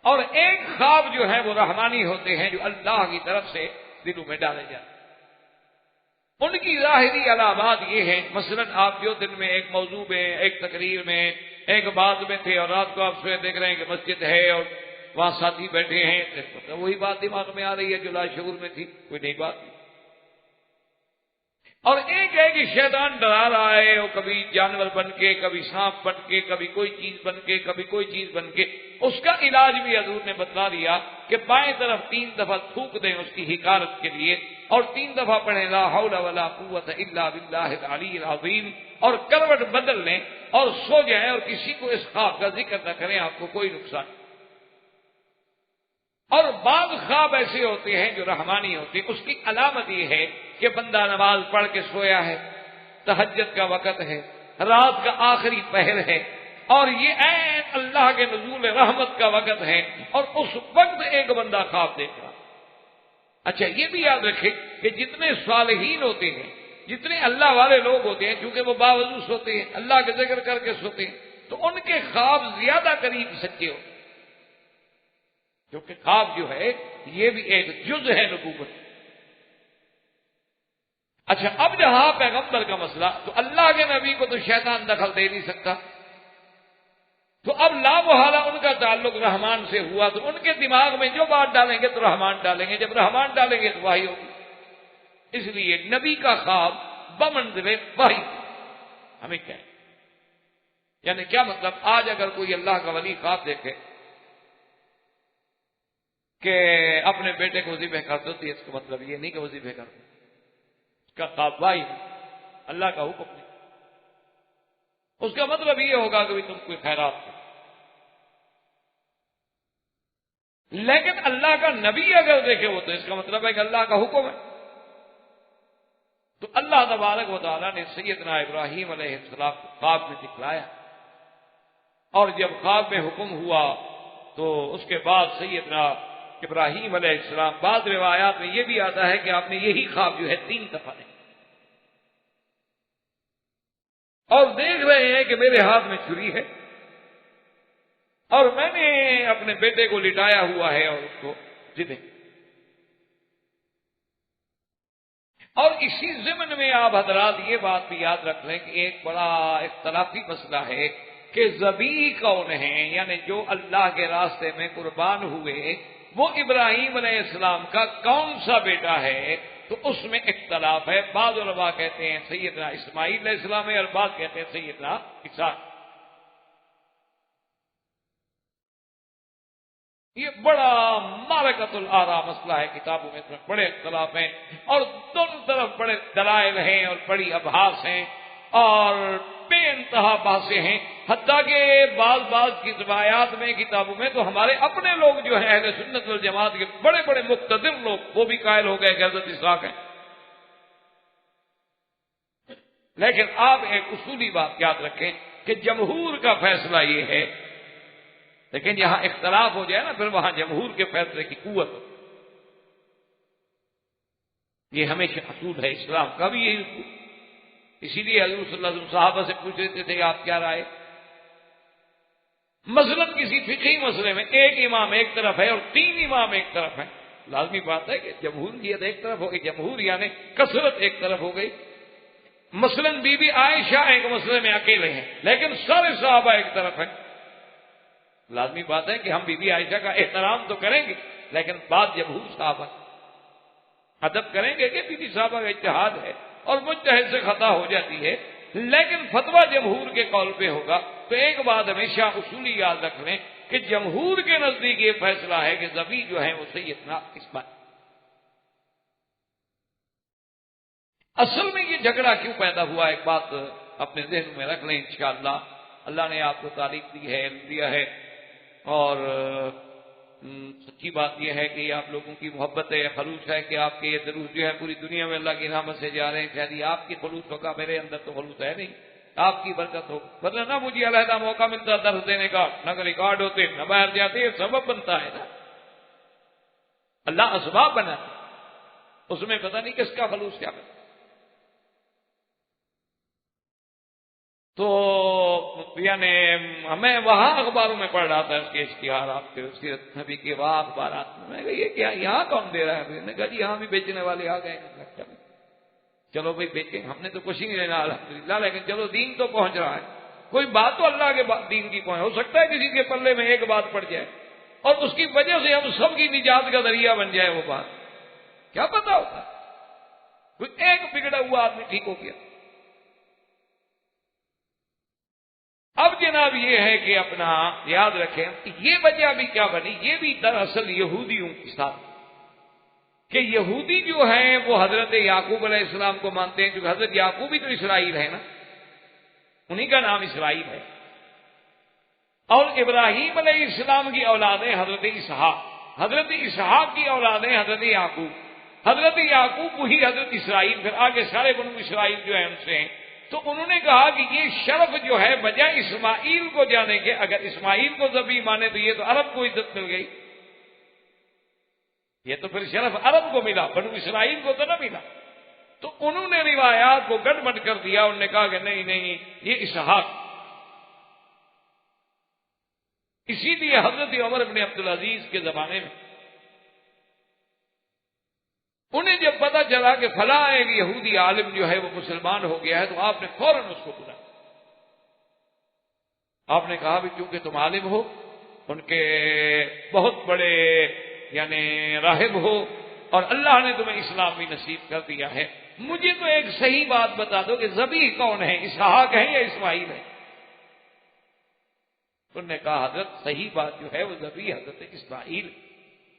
اور ایک خواب جو ہے وہ رحمانی ہوتے ہیں جو اللہ کی طرف سے دلوں میں ڈالے جاتے ہیں۔ ان کی ظاہری علامات یہ ہیں، مثلا آپ جو دن میں ایک موضوع میں، ایک تقریر میں، ایک بات میں تھے، اور رات کو آپ سوئے دیکھ رہے ہیں کہ مسجد ہے اور وہاں ساتھی بیٹھے ہیں، وہی بات دماغ میں آ رہی ہے جو لاشعور میں تھی، کوئی نئی بات نہیں۔ اور ایک ہے کہ شیطان ڈرا رہا ہے، وہ کبھی جانور بن کے، کبھی سانپ بن کے، کبھی کوئی چیز بن کے، کبھی کوئی چیز بن کے۔ اس کا علاج بھی حضور نے بتلا دیا کہ بائیں طرف 3 دفعہ تھوک دیں اس کی حکارت کے لیے، اور 3 دفعہ پڑھیں لا حول ولا قوت الا باللہ العلی العظیم، اور کروٹ بدل لیں اور سو جائیں، اور کسی کو اس خواب کا ذکر نہ کریں، آپ کو کوئی نقصان نہیں۔ اور بعض خواب ایسے ہوتے ہیں جو رحمانی ہوتے ہیں، اس کی علامت یہ ہے کہ بندہ نماز پڑھ کے سویا ہے، تہجد کا وقت ہے، رات کا آخری پہر ہے، اور یہ عین اللہ کے نزول رحمت کا وقت ہے، اور اس وقت ایک بندہ خواب دیکھ رہا۔ اچھا یہ بھی یاد رکھیں کہ جتنے صالحین ہوتے ہیں، جتنے اللہ والے لوگ ہوتے ہیں، چونکہ وہ باوضو سوتے ہیں، اللہ کے ذکر کر کے سوتے ہیں، تو ان کے خواب زیادہ قریب سچے ہوتے ہیں، کیونکہ خواب جو ہے یہ بھی ایک جز ہے نبوت۔ اچھا اب جہاں پیغمبر کا مسئلہ، تو اللہ کے نبی کو تو شیطان دخل دے نہیں سکتا، تو اب لا محالہ ان کا تعلق رحمان سے ہوا، تو ان کے دماغ میں جو بات ڈالیں گے تو رحمان ڈالیں گے، جب رحمان ڈالیں گے تو وحی ہوگی۔ اس لیے نبی کا خواب بمنزلے وحی۔ ہمیں کیا ہے، یعنی کیا مطلب، آج اگر کوئی اللہ کا ولی خواب دیکھے کہ اپنے بیٹے کو ذبح کر دو، تو اس کا مطلب یہ نہیں کہ وہ ذبح کر دو، اس کا خواب وحی، اللہ کا حکم نہیں۔ اس کا مطلب یہ ہوگا کہ تم کوئی خیرات کرو۔ لیکن اللہ کا نبی اگر دیکھے وہ، تو اس کا مطلب ہے کہ اللہ کا حکم ہے۔ تو اللہ تبارک و تعالیٰ نے سیدنا ابراہیم علیہ السلام کو خواب میں دکھلایا، اور جب خواب میں حکم ہوا تو اس کے بعد سیدنا ابراہیم علیہ السلام، بعض روایات میں یہ بھی آتا ہے کہ آپ نے یہی خواب جو ہے 3 دفعہ دیکھا، اور دیکھ رہے ہیں کہ میرے ہاتھ میں چھری ہے اور میں نے اپنے بیٹے کو لٹایا ہوا ہے اور اس کو جدے، اور اسی ضمن میں آپ حضرات یہ بات بھی یاد رکھ لیں کہ ایک بڑا اختلافی مسئلہ ہے کہ ذبیح کون ہیں، یعنی جو اللہ کے راستے میں قربان ہوئے وہ ابراہیم علیہ السلام کا کون سا بیٹا ہے، تو اس میں اختلاف ہے۔ بعض علماء کہتے ہیں سیدنا اسماعیل علیہ السلام ہے اور بعض کہتے ہیں سیدنا اسحاق۔ یہ بڑا معرکۃ الآراء مسئلہ ہے، کتابوں میں اس میں بڑے اختلاف ہیں اور دونوں طرف بڑے دلائل ہیں اور بڑی ابحاث ہیں اور بے انتہا بحثیں ہیں، حتیٰ کہ بعض کی روایات میں کتابوں میں تو ہمارے اپنے لوگ جو ہیں اہل سنت والجماعت کے بڑے بڑے مقتدر لوگ وہ بھی قائل ہو گئے کہ حضرت اسحاق ہیں۔ لیکن آپ ایک اصولی بات یاد رکھیں کہ جمہور کا فیصلہ یہ ہے، لیکن جہاں اختلاف ہو جائے نا پھر وہاں جمہور کے فیصلے کی قوت ہو، یہ ہمیشہ اصول ہے اسلام کا بھی یہی اصول۔ اسی لیے حضور صلی اللہ علیہ وسلم صحابہ سے پوچھ رہے تھے آپ کیا رائے، مثلا کسی فقہی مسئلے میں ایک امام ایک طرف ہے اور 3 امام ایک طرف ہیں، لازمی بات ہے کہ جمہوریت ایک طرف ہو گئی، جمہور یعنی کثرت ایک طرف ہو گئی۔ مثلا بی بی عائشہ ایک مسئلے میں اکیلے ہیں لیکن سارے صحابہ ایک طرف ہیں، لازمی بات ہے کہ ہم بی بی عائشہ کا احترام تو کریں گے لیکن بعد جمہور صحابہ ادب کریں گے کہ بی بی صحابہ کا اجتہاد ہے اور مجتہد سے خطا ہو جاتی ہے، لیکن فتویٰ جمہور کے قول پہ ہوگا۔ تو ایک بات ہمیشہ اصولی یاد رکھ لیں کہ جمہور کے نزدیک یہ فیصلہ ہے کہ ذبیح جو ہے وہ سیدنا اسماعیل۔ اصل میں یہ جھگڑا کیوں پیدا ہوا، ایک بات اپنے ذہن میں رکھ لیں انشاءاللہ۔ اللہ نے آپ کو تعریف دی ہے، علم دیا ہے، اور سچی بات یہ ہے کہ یہ آپ لوگوں کی محبت ہے، خلوص ہے کہ آپ کے یہ دروس جو ہے پوری دنیا میں اللہ کی رحمت سے جا رہے ہیں۔ شاید آپ کی خلوص ہوگا، میرے اندر تو خلوص ہے نہیں، آپ کی برکت ہو، ورنہ نہ مجھے علیحدہ موقع ملتا درس دینے کا، نہ ریکارڈ ہوتے، نہ باہر جاتے، یہ سبب بنتا ہے نا، اللہ اسباب بناتا، اس میں پتہ نہیں کس کا خلوص کیا بنتا۔ تو یعنی ہمیں وہاں اخباروں میں پڑھ رہا تھا اس کے اشتہارات کے، سیرت نبی کے وہاں اخبارات میں کہا یہ کیا یہاں کون دے رہا ہے؟ میں نے کہا جی یہاں بھی بیچنے والے آ گئے ہیں۔ چلو بھائی بیچیں، ہم نے تو کچھ ہی نہیں لینا الحمدللہ، لیکن چلو دین تو پہنچ رہا ہے، کوئی بات تو اللہ کے دین کی پہنچ، ہو سکتا ہے کسی کے پلے میں ایک بات پڑ جائے اور اس کی وجہ سے ہم سب کی نجات کا ذریعہ بن جائے، وہ بات کیا پتا ہوتا، کوئی ایک بگڑا ہوا آدمی ٹھیک ہو گیا۔ اب جناب یہ ہے کہ اپنا یاد رکھیں یہ وجہ بھی کیا بنی، یہ بھی دراصل یہودیوں کے ساتھ کہ یہودی جو ہیں وہ حضرت یعقوب علیہ السلام کو مانتے ہیں، کیونکہ حضرت یعقوب ہی تو اسرائیل ہے نا، انہی کا نام اسرائیل ہے، اور ابراہیم علیہ السلام کی اولادیں حضرت اسحاق، حضرت اسحاق کی اولادیں حضرت یعقوب، حضرت یعقوب وہی حضرت اسرائیل، پھر آگے سارے بنو اسرائیل جو ہیں ان سے ہیں۔ تو انہوں نے کہا کہ یہ شرف جو ہے بجائے اسماعیل کو جانے کے، اگر اسماعیل کو ذبیح مانے تو یہ تو عرب کو عزت مل گئی، یہ تو پھر شرف عرب کو ملا، بنو اسرائیل کو تو نہ ملا۔ تو انہوں نے روایات کو گڑ مٹ کر دیا، انہوں نے کہا کہ نہیں یہ اسحاق۔ اسی لیے حضرت عمر بن عبدالعزیز کے زمانے میں انہیں جب پتا چلا کہ فلاں ایک یہودی عالم جو ہے وہ مسلمان ہو گیا ہے تو آپ نے فوراً اس کو بلایا، آپ نے کہا بھی چونکہ تم عالم ہو، ان کے بہت بڑے یعنی راہب ہو اور اللہ نے تمہیں اسلام بھی نصیب کر دیا ہے، مجھے تو ایک صحیح بات بتا دو کہ ذبیح کون ہے، اسحاق ہے یا اسماعیل ہے؟ انہوں نے کہا حضرت صحیح بات جو ہے وہ ذبیح حضرت اسماعیل،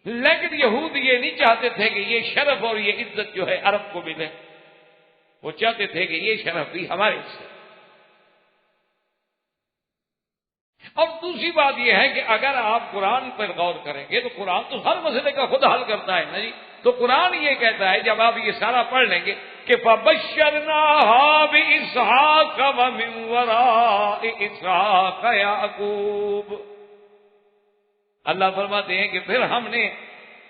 لیکن یہود یہ نہیں چاہتے تھے کہ یہ شرف اور یہ عزت جو ہے عرب کو ملے، وہ چاہتے تھے کہ یہ شرف بھی ہمارے سے۔ اور دوسری بات یہ ہے کہ اگر آپ قرآن پر غور کریں گے تو قرآن تو ہر مسئلے کا خود حل کرتا ہے نا جی، تو قرآن یہ کہتا ہے جب آپ یہ سارا پڑھ لیں گے کہ فَبَشَّرْنَاهَا بِإِسْحَاقَ وَمِن وَرَاءِ إِسْحَاقَ يَعْقُوبَ، اللہ فرماتے ہیں کہ پھر ہم نے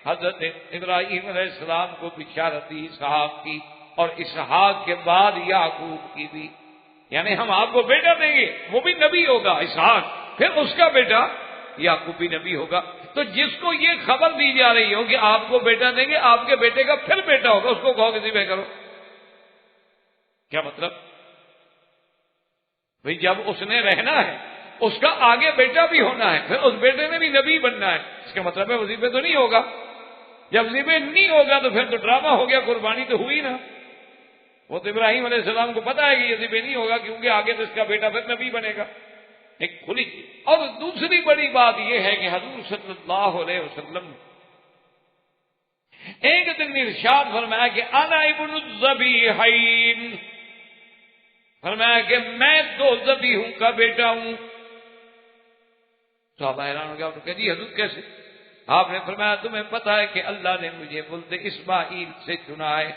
حضرت ابراہیم علیہ السلام کو بشارت دی اسحاق کی، اور اسحاق کے بعد یعقوب کی دی، یعنی ہم آپ کو بیٹا دیں گے، وہ بھی نبی ہوگا اسحاق، پھر اس کا بیٹا یعقوب بھی نبی ہوگا۔ تو جس کو یہ خبر دی جا رہی ہو کہ آپ کو بیٹا دیں گے، آپ کے بیٹے کا پھر بیٹا ہوگا، اس کو کہو کہ ذبح کرو، کیا مطلب؟ بھئی جب اس نے رہنا ہے اس کا آگے بیٹا بھی ہونا ہے، پھر اس بیٹے نے بھی نبی بننا ہے، اس کا مطلب ہے وہ ذبح تو نہیں ہوگا۔ جب ذبح نہیں ہوگا تو پھر تو ڈرامہ ہو گیا، قربانی تو ہوئی نا۔ وہ تو ابراہیم علیہ السلام کو پتا ہے کہ یہ ذبح نہیں ہوگا، کیونکہ آگے تو اس کا بیٹا پھر نبی بنے گا، ایک کھلی چیز۔ اور دوسری بڑی بات یہ ہے کہ حضور صلی اللہ علیہ وسلم ایک دن ارشاد فرمایا کہ انا ابن الذبیحین، فرمایا کہ میں دو ذبیحوں کا بیٹا ہوں۔ صحابہ حیران ہو گیا، انہوں نے کہا جی حضور کیسے؟ آپ نے فرمایا تمہیں پتا ہے کہ اللہ نے مجھے ملد اسماعیل سے چنا ہے،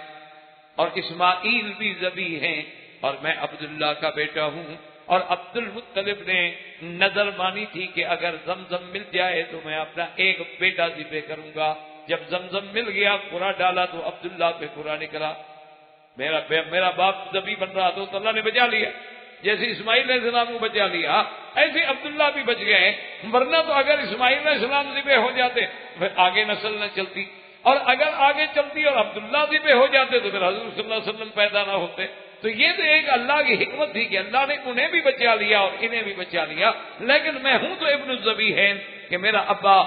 اور اسماعیل بھی ذبیح ہیں، اور میں عبداللہ کا بیٹا ہوں، اور عبد المطلب نے نظر مانی تھی کہ اگر زمزم مل جائے تو میں اپنا ایک بیٹا ذبح کروں گا۔ جب زمزم مل گیا، قرآ ڈالا تو عبداللہ پہ قرآ نکلا، میرا باپ ذبیح بن رہا تو اللہ نے بچا لیا، جیسے اسماعیل علیہ السلام کو بچا لیا ایسے عبداللہ بھی بچ گئے، ورنہ تو اگر اسماعیل علیہ السلام ذبح ہو جاتے پھر آگے نسل نہ چلتی، اور اگر آگے چلتی اور عبداللہ ذبح ہو جاتے تو پھر حضور صلی اللہ علیہ وسلم پیدا نہ ہوتے۔ تو یہ تو ایک اللہ کی حکمت تھی کہ اللہ نے انہیں بھی بچا لیا اور انہیں بھی بچا لیا، لیکن میں ہوں تو ابن الذبیحین کہ میرا ابا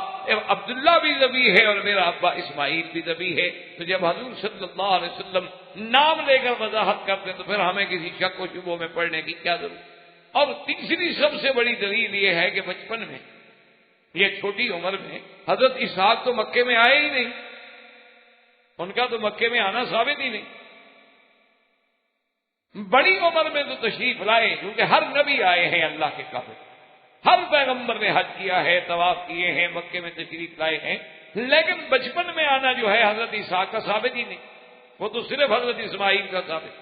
عبداللہ بھی ذبیح ہے اور میرا ابا اسماعیل بھی ذبیح ہے۔ تو جب حضور صلی اللہ علیہ وسلم نام لے کر وضاحت کرتے تو پھر ہمیں کسی شک و شبہ میں پڑھنے کی کیا ضرورت۔ اور تیسری سب سے بڑی دلیل یہ ہے کہ بچپن میں، یہ چھوٹی عمر میں حضرت اسحاق تو مکے میں آئے ہی نہیں، ان کا تو مکے میں آنا ثابت ہی نہیں، بڑی عمر میں تو تشریف لائے، کیونکہ ہر نبی آئے ہیں اللہ کے قابل، ہر پیغمبر نے حج کیا ہے، طواف کیے ہیں، مکے میں تشریف لائے ہیں، لیکن بچپن میں آنا جو ہے حضرت اسحاق کا ثابت ہی نہیں، وہ تو صرف حضرت اسماعیل کا ثابت۔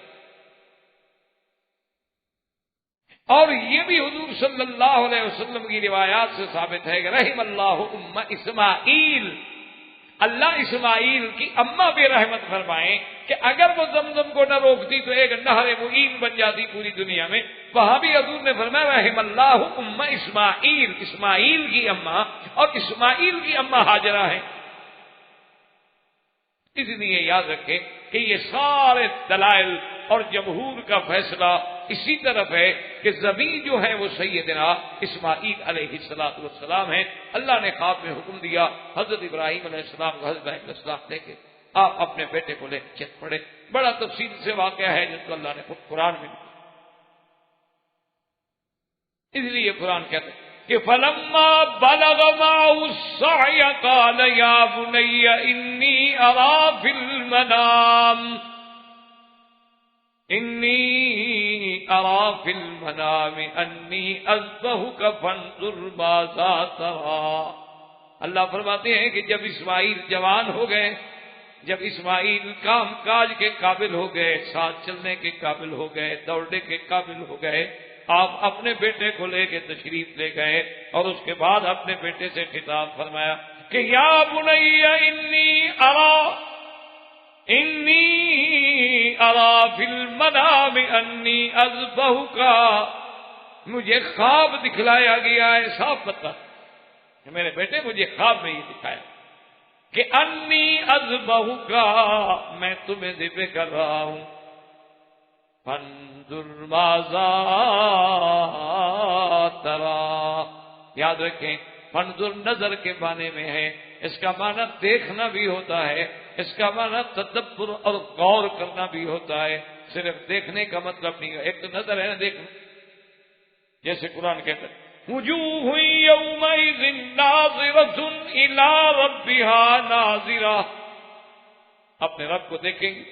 اور یہ بھی حضور صلی اللہ علیہ وسلم کی روایات سے ثابت ہے کہ رحم اللہ ام اسماعیل، اللہ اسماعیل کی اماں بھی رحمت فرمائیں کہ اگر وہ زمزم کو نہ روکتی تو ایک نہر معین بن جاتی پوری دنیا میں۔ وہاں بھی حضور نے فرمایا رحم اللہ ام اسماعیل، اسماعیل کی اماں، اور اسماعیل کی اماں ہاجرہ ہیں۔ اس لیے یاد رکھیں کہ یہ سارے دلائل اور جمہور کا فیصلہ اسی طرف ہے کہ ذبیح جو ہے وہ سیدنا اسماعیل علیہ السلام ہے۔ اللہ نے خواب میں حکم دیا حضرت ابراہیم علیہ السلام کو، حضرت ابراہیم علیہ السلام لے کے آپ اپنے بیٹے کو لے کے چل پڑے۔ بڑا تفصیل سے واقعہ ہے جس کو اللہ نے خود قرآن میں لکھا، اس لیے قرآن کہتے ہیں کہ فَلَمَّا بَلَغَ مَعَهُ السَّعْيَ قَالَ يَا بُنَيَّ إِنِّي أَرَىٰ فِي الْمَنَامِ أَنِّي أَذْبَحُكَ فَانظُرْ مَاذَا تَرَىٰ۔ اللہ فرماتے ہیں کہ جب اسماعیل جوان ہو گئے، جب اسماعیل کام کاج کے قابل ہو گئے، ساتھ چلنے کے قابل ہو گئے، دوڑنے کے قابل ہو گئے، آپ اپنے بیٹے کو لے کے تشریف لے گئے، اور اس کے بعد اپنے بیٹے سے خطاب فرمایا کہ یا بنی انی ارا فی المنام انی اذبحک، مجھے خواب دکھلایا گیا ہے، صاف بتا کہ میرے بیٹے مجھے خواب میں یہ دکھایا کہ انی اذبحک، میں تمہیں ذبح کر رہا ہوں، فانظر ماذا ترى، یاد رکھیں فانظر نظر کے معنی میں ہے، اس کا معنی دیکھنا بھی ہوتا ہے، اس کا معنی تدبر اور غور کرنا بھی ہوتا ہے، صرف دیکھنے کا مطلب نہیں ہے۔ ایک تو نظر ہے نا دیکھنا، جیسے قرآن کہتا ہے وجوہ یومئذ ناظرۃ الی ربها ناظرہ، اپنے رب کو دیکھیں گے۔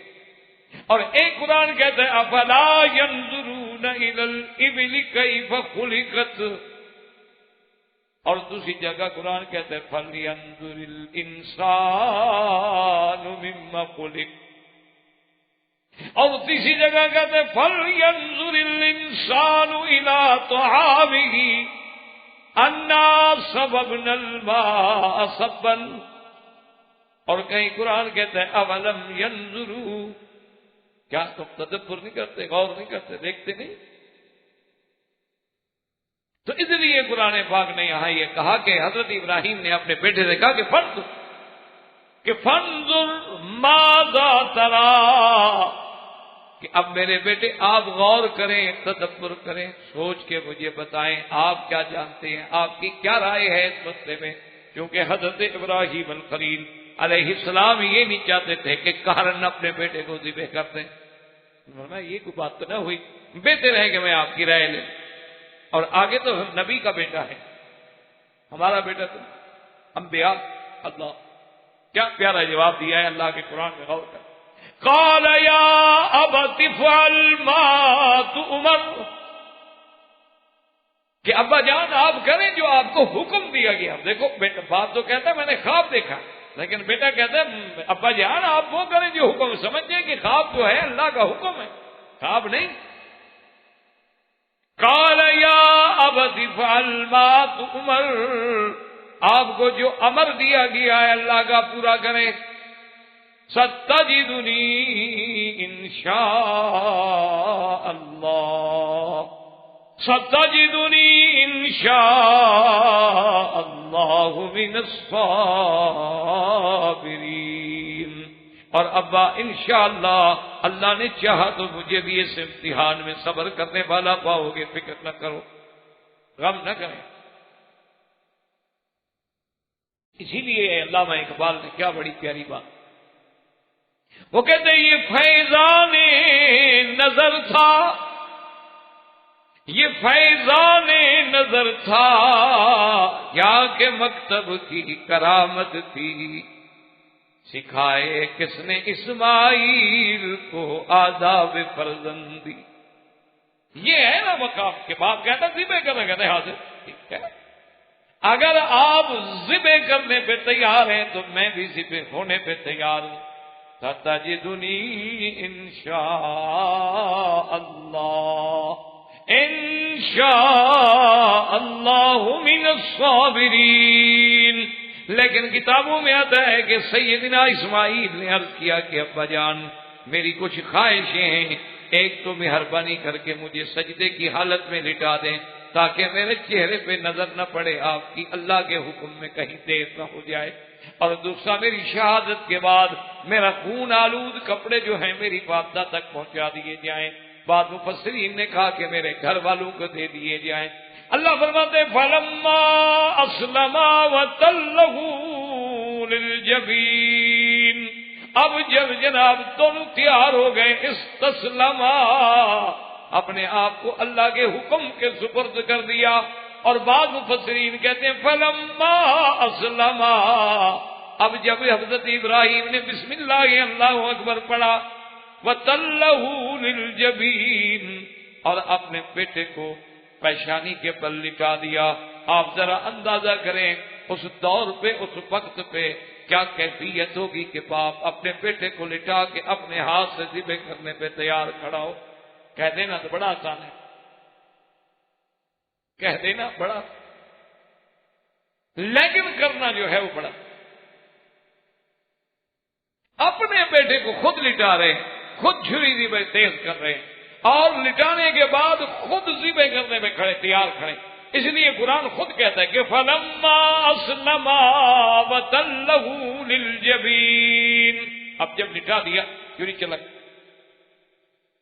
اور ایک قرآن کہتا ہے افلا ينظرون الى الابل کیف خلقت، اور دوسری جگہ قرآن کہتا ہے فلینظر الانسان مما خلق، اور تیسری جگہ کہتا ہے فلینظر الانسان الى طعامه انا صببنا الماء صبا، اور کہیں قرآن کہتا ہے اولم ینظروا، کیا تم تدبر نہیں کرتے، غور نہیں کرتے، دیکھتے نہیں؟ تو اس لیے قرآن پاک نے یہاں یہ کہا کہ حضرت ابراہیم نے اپنے بیٹے سے کہا کہ فانظر ماذا ترى، کہ اب میرے بیٹے آپ غور کریں، تدبر کریں، سوچ کے مجھے بتائیں آپ کیا جانتے ہیں، آپ کی کیا رائے ہے اس مسئلے میں۔ کیونکہ حضرت ابراہیم الخلیل علیہ السلام یہ نہیں چاہتے تھے کہ قہرن اپنے بیٹے کو ذبح کر دیں۔ یہ کوئی بات تو نہ ہوئی، بہتر ہے کہ میں آپ کی رائے لیں، اور آگے تو نبی کا بیٹا ہے، ہمارا بیٹا تو انبیاء۔ اللہ کیا پیارا جواب دیا ہے اللہ کے قرآن میں، غور کر۔ قال یا ابت افعل ما تؤمر، کہ ابا جان آپ کریں جو آپ کو حکم دیا گیا۔ دیکھو بیٹا، باپ تو کہتا ہے میں نے خواب دیکھا، لیکن بیٹا کہتا ہے ابا جان آپ وہ کریں جو حکم۔ سمجھیں کہ خواب جو ہے اللہ کا حکم ہے، خواب نہیں۔ قال یا ابت افعل ما تؤمر، آپ کو جو امر دیا گیا ہے اللہ کا پورا کریں۔ ستجدنی انشاء اللہ، ستجدنی انشاء اللہ من الصابرین، اور ابا انشاءاللہ اللہ نے چاہا تو مجھے بھی اس امتحان میں صبر کرنے والا پاؤ گے، فکر نہ کرو، غم نہ کریں۔ اسی لیے علامہ اقبال نے کیا بڑی پیاری بات، وہ کہتے ہیں یہ فیضان نظر تھا، یہ فیضان نظر تھا، یا کہ مکتب کی کرامت تھی، سکھائے کس نے اسماعیل کو آداب فرزندی۔ یہ ہے نا مقام کے باپ کہتا ذبح کرنا، کہتے حاضر، ٹھیک ہے، اگر آپ ذبح کرنے پہ تیار ہیں تو میں بھی ذبح ہونے پہ تیار ہوں۔ ستجدنی انشاء اللہ، انشاء اللہ من الصابرین۔ لیکن کتابوں میں آتا ہے کہ سیدنا اسماعیل نے عرض کیا کہ ابا جان میری کچھ خواہشیں ہیں، ایک تو مہربانی کر کے مجھے سجدے کی حالت میں لٹا دیں تاکہ میرے چہرے پہ نظر نہ پڑے آپ کی، اللہ کے حکم میں کہیں دیر نہ ہو جائے، اور دوسرا میری شہادت کے بعد میرا خون آلود کپڑے جو ہیں میری والدہ تک پہنچا دیے جائیں۔ بعد مفسرین نے کہا کہ میرے گھر والوں کو دے دیے جائیں۔ اللہ فرماتے ہیں فَلَمَّا أَسْلَمَا وَتَلَّهُ لِلْجَبِينِ، اب جب جناب دونوں تیار ہو گئے، استسلما، اپنے آپ کو اللہ کے حکم کے سپرد کر دیا۔ اور بعض مفسرین کہتے ہیں فَلَمَّا أَسْلَمَا، اب جب حضرت ابراہیم نے بسم اللہ اللہ اکبر پڑھا، وَتَلَّهُ لِلْجَبِينِ، اور اپنے بیٹے کو پیشانی کے بل لٹا دیا۔ آپ ذرا اندازہ کریں اس دور پہ، اس وقت پہ کیا کیفیت ہوگی کہ باپ اپنے بیٹے کو لٹا کے اپنے ہاتھ سے ذبح کرنے پہ تیار کھڑا ہو۔ کہہ دینا تو بڑا آسان ہے، کہہ دینا بڑا، لیکن کرنا جو ہے وہ بڑا۔ اپنے بیٹے کو خود لٹا رہے ہیں، خود چھری ذبح تیز کر رہے ہیں، اور لٹانے کے بعد خود ذبح کرنے میں کھڑے، تیار کھڑے۔ اس لیے قرآن خود کہتا ہے کہ فَلَمَّا أَسْلَمَا وَتَلَّهُ لِلْجَبِينِ، اب جب لٹا دیا چھری چلک،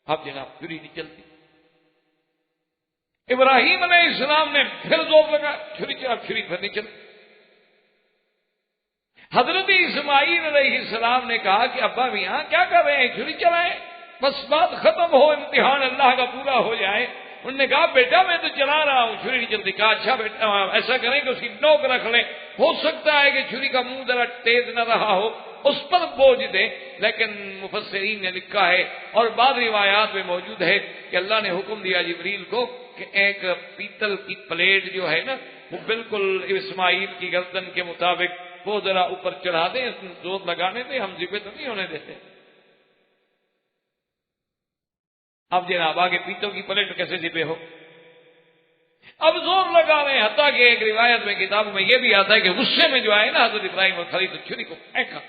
اب جناب چھری نہیں چلتی۔ ابراہیم علیہ السلام نے پھر زور لگا، چھری چلا، چھری پھر نہیں چلتی۔ حضرت اسماعیل علیہ السلام نے کہا کہ ابا میاں کیا کر رہے ہیں، چھری چلائیں، بس بات ختم ہو، امتحان اللہ کا پورا ہو جائے۔ انہوں نے کہا بیٹا میں تو چلا رہا ہوں، چھری نہیں چلتی۔ کہا اچھا بیٹا ایسا کریں کہ اس کی نوک رکھ لیں، ہو سکتا ہے کہ چھری کا منہ ذرا تیز نہ رہا ہو، اس پر بوجھ دیں۔ لیکن مفسرین نے لکھا ہے اور بعض روایات میں موجود ہے کہ اللہ نے حکم دیا جبریل کو کہ ایک پیتل کی پلیٹ جو ہے نا وہ بالکل اسماعیل کی گردن کے مطابق وہ ذرا اوپر چڑھا دیں، زور لگانے دیں، ہم ذبح تو نہیں ہونے دیتے۔ اب جناب آگے پیتل کی پلیٹ کیسے ذبح ہو، اب زور لگا رہے ہیں، حتیٰ کہ ایک روایت میں کتابوں میں یہ بھی آتا ہے کہ غصے میں جو آئے نا حضرت ابراہیم اور خلیل چھری کو پھینکا،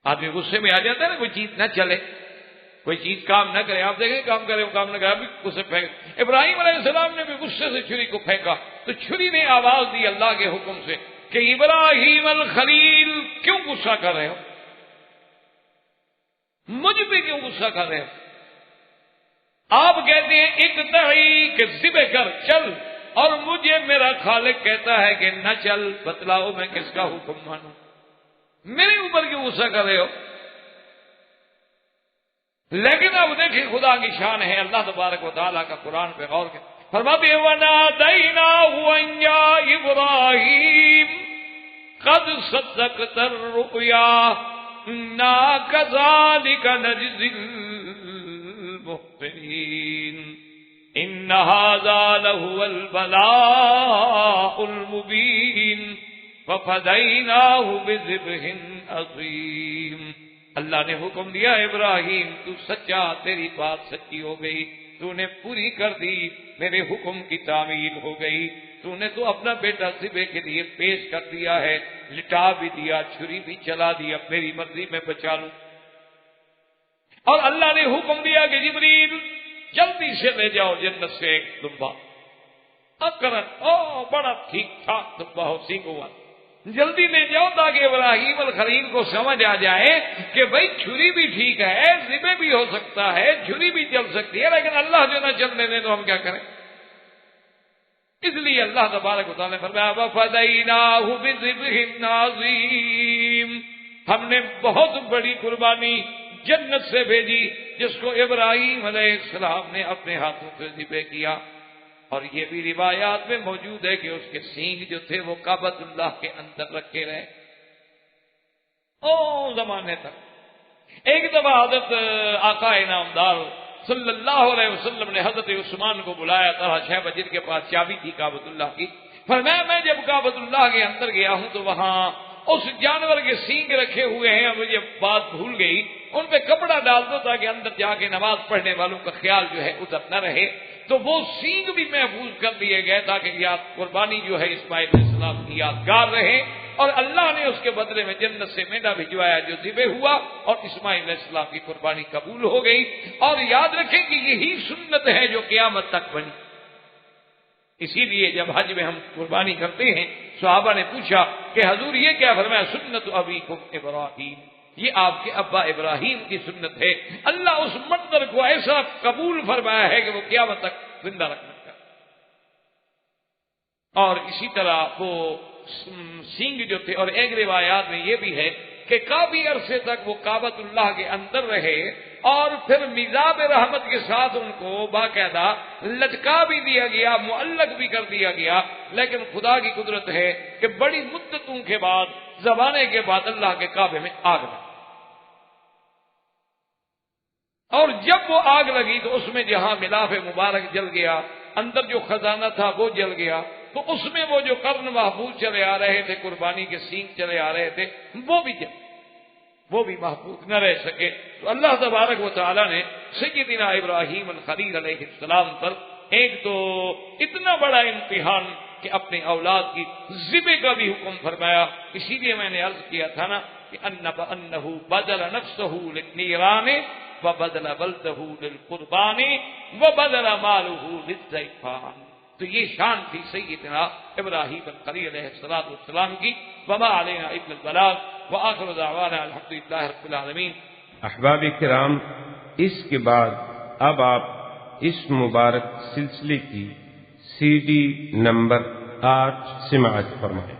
آدمی غصے میں آ جاتا ہے نا، کوئی چیز نہ چلے، کوئی چیز کام نہ کرے، آپ دیکھیں کام کرے وہ کام نہ کرے، ابھی غصے پھینک۔ ابراہیم علیہ السلام نے بھی غصے سے چھری کو پھینکا تو چھری نے آواز دی اللہ کے حکم سے کہ ابراہیم الخلیل کیوں غصہ کر رہے ہو، مجھ پہ کیوں غصہ کر رہے ہو؟ آپ کہتے ہیں اقتعی کہ ذبح کر، چل، اور مجھے میرا خالق کہتا ہے کہ نہ چل، بتلاؤ میں کس کا حکم مانوں، میرے اوپر کیوں غصہ کر رہے ہو؟ لیکن اب دیکھیں خدا کی شان ہے، اللہ تبارک و تعالیٰ کا قرآن پہ غور کریں، فرماتے ہیں وَنَادَيْنَاهُ أَن يَا إِبْرَاهِيمُ قَدْ صَدَّقْتَ الرُّؤْيَا إِنَّا كَذَلِكَ نَجْزِي الْمُحْسِنِينَ إِنَّ هَذَا لَهُوَ الْبَلَاءُ الْمُبِينُ وَفَدَيْنَاهُ بِذِبْحٍ عَظِيمٍ۔ اللہ نے حکم دیا ابراہیم تو سچا، تیری بات سچی ہو گئی، تو نے پوری کر دی، میرے حکم کی تعمیل ہو گئی، تو نے تو اپنا بیٹا ذبح کے لیے پیش کر دیا ہے، لٹا بھی دیا، چھری بھی چلا دی، اب میری مرضی میں بچا لوں۔ اور اللہ نے حکم دیا کہ جبریل جلدی سے لے جاؤ جنت سے ایک دمبا، اکرن بڑا ٹھیک ٹھاک دمبا ہو، سینگ ہوا، جلدی لے جاؤ تاکہ ابراہیم الخلیل کو سمجھ آ جائے کہ بھائی چھری بھی ٹھیک ہے، ذبح بھی ہو سکتا ہے، چھری بھی چل سکتی ہے، لیکن اللہ جو نہ چلنے دے تو ہم کیا کریں؟ اس لیے اللہ تبارک و تعالیٰ نے فرمایا وَفَدَيْنَاهُ بِذِبْحٍ عَظِيمٍ، ہم نے بہت بڑی قربانی جنت سے بھیجی جس کو ابراہیم علیہ السلام نے اپنے ہاتھوں سے ذبح کیا۔ اور یہ بھی روایات میں موجود ہے کہ اس کے سینگ جو تھے وہ کعبۃ اللہ کے اندر رکھے رہے زمانے تک۔ ایک دفعہ حضرت آقا انعامدار صلی اللہ علیہ وسلم نے حضرت عثمان کو بلایا، طلحہ 6 بجے کے پاس چابی تھی کعبۃ اللہ کی، فرمایا میں جب کعبۃ اللہ کے اندر گیا ہوں تو وہاں اس جانور کے سینگ رکھے ہوئے ہیں، مجھے بات بھول گئی، ان پہ کپڑا ڈال دو تاکہ اندر جا کے نماز پڑھنے والوں کا خیال جو ہے ادھر نہ رہے۔ تو وہ سینگ بھی محفوظ کر دیے گئے تاکہ یاد قربانی جو ہے اسماعیل علیہ السلام کی یادگار رہے، اور اللہ نے اس کے بدلے میں جنت سے مینڈا بھجوایا جو ذبح ہوا، اور اسماعیل علیہ السلام کی قربانی قبول ہو گئی۔ اور یاد رکھیں کہ یہی سنت ہے جو قیامت تک بنی۔ اسی لیے جب حج میں ہم قربانی کرتے ہیں، صحابہ نے پوچھا کہ حضور یہ کیا؟ فرمایا سنت ابیکم ابراہیم، یہ آپ کے ابا ابراہیم کی سنت ہے۔ اللہ اس منظر کو ایسا قبول فرمایا ہے کہ وہ قیامت تک زندہ رکھنا چاہتا۔ اور اسی طرح وہ سینگ جو تھے، اور ایک روایات میں یہ بھی ہے کہ کافی عرصے تک وہ کعبۃ اللہ کے اندر رہے، اور پھر میزاب رحمت کے ساتھ ان کو باقاعدہ لٹکا بھی دیا گیا، معلق بھی کر دیا گیا، لیکن خدا کی قدرت ہے کہ بڑی مدتوں کے بعد، زمانے کے بعد اللہ کے کعبے میں آگ لگی، اور جب وہ آگ لگی تو اس میں جہاں غلاف مبارک جل گیا، اندر جو خزانہ تھا وہ جل گیا، تو اس میں وہ جو قرن محفوظ چلے آ رہے تھے، قربانی کے سینگ چلے آ رہے تھے، وہ بھی محفوظ نہ رہ سکے۔ تو اللہ تبارک و تعالیٰ نے سیدنا ابراہیم الخلیل علیہ السلام پر ایک تو اتنا بڑا امتحان کہ اپنے اولاد کی ذبح کا بھی حکم فرمایا۔ اسی لیے میں نے عرض کیا تھا نا کہ انہ بدل نفسہ للنیران وبدل ولدہ للقربان وبدل مالہ للضیفان۔ تو یہ شان تھی سیدنا ابراہیم الخلیل علیہ السلام کی۔ وما علینا الا البلاغ وآخر دعوانا الحمدللہ رب العالمین۔ احباب کرام، اس کے بعد اب آپ اس مبارک سلسلے کی CD نمبر 8 سماعت فرمائیں۔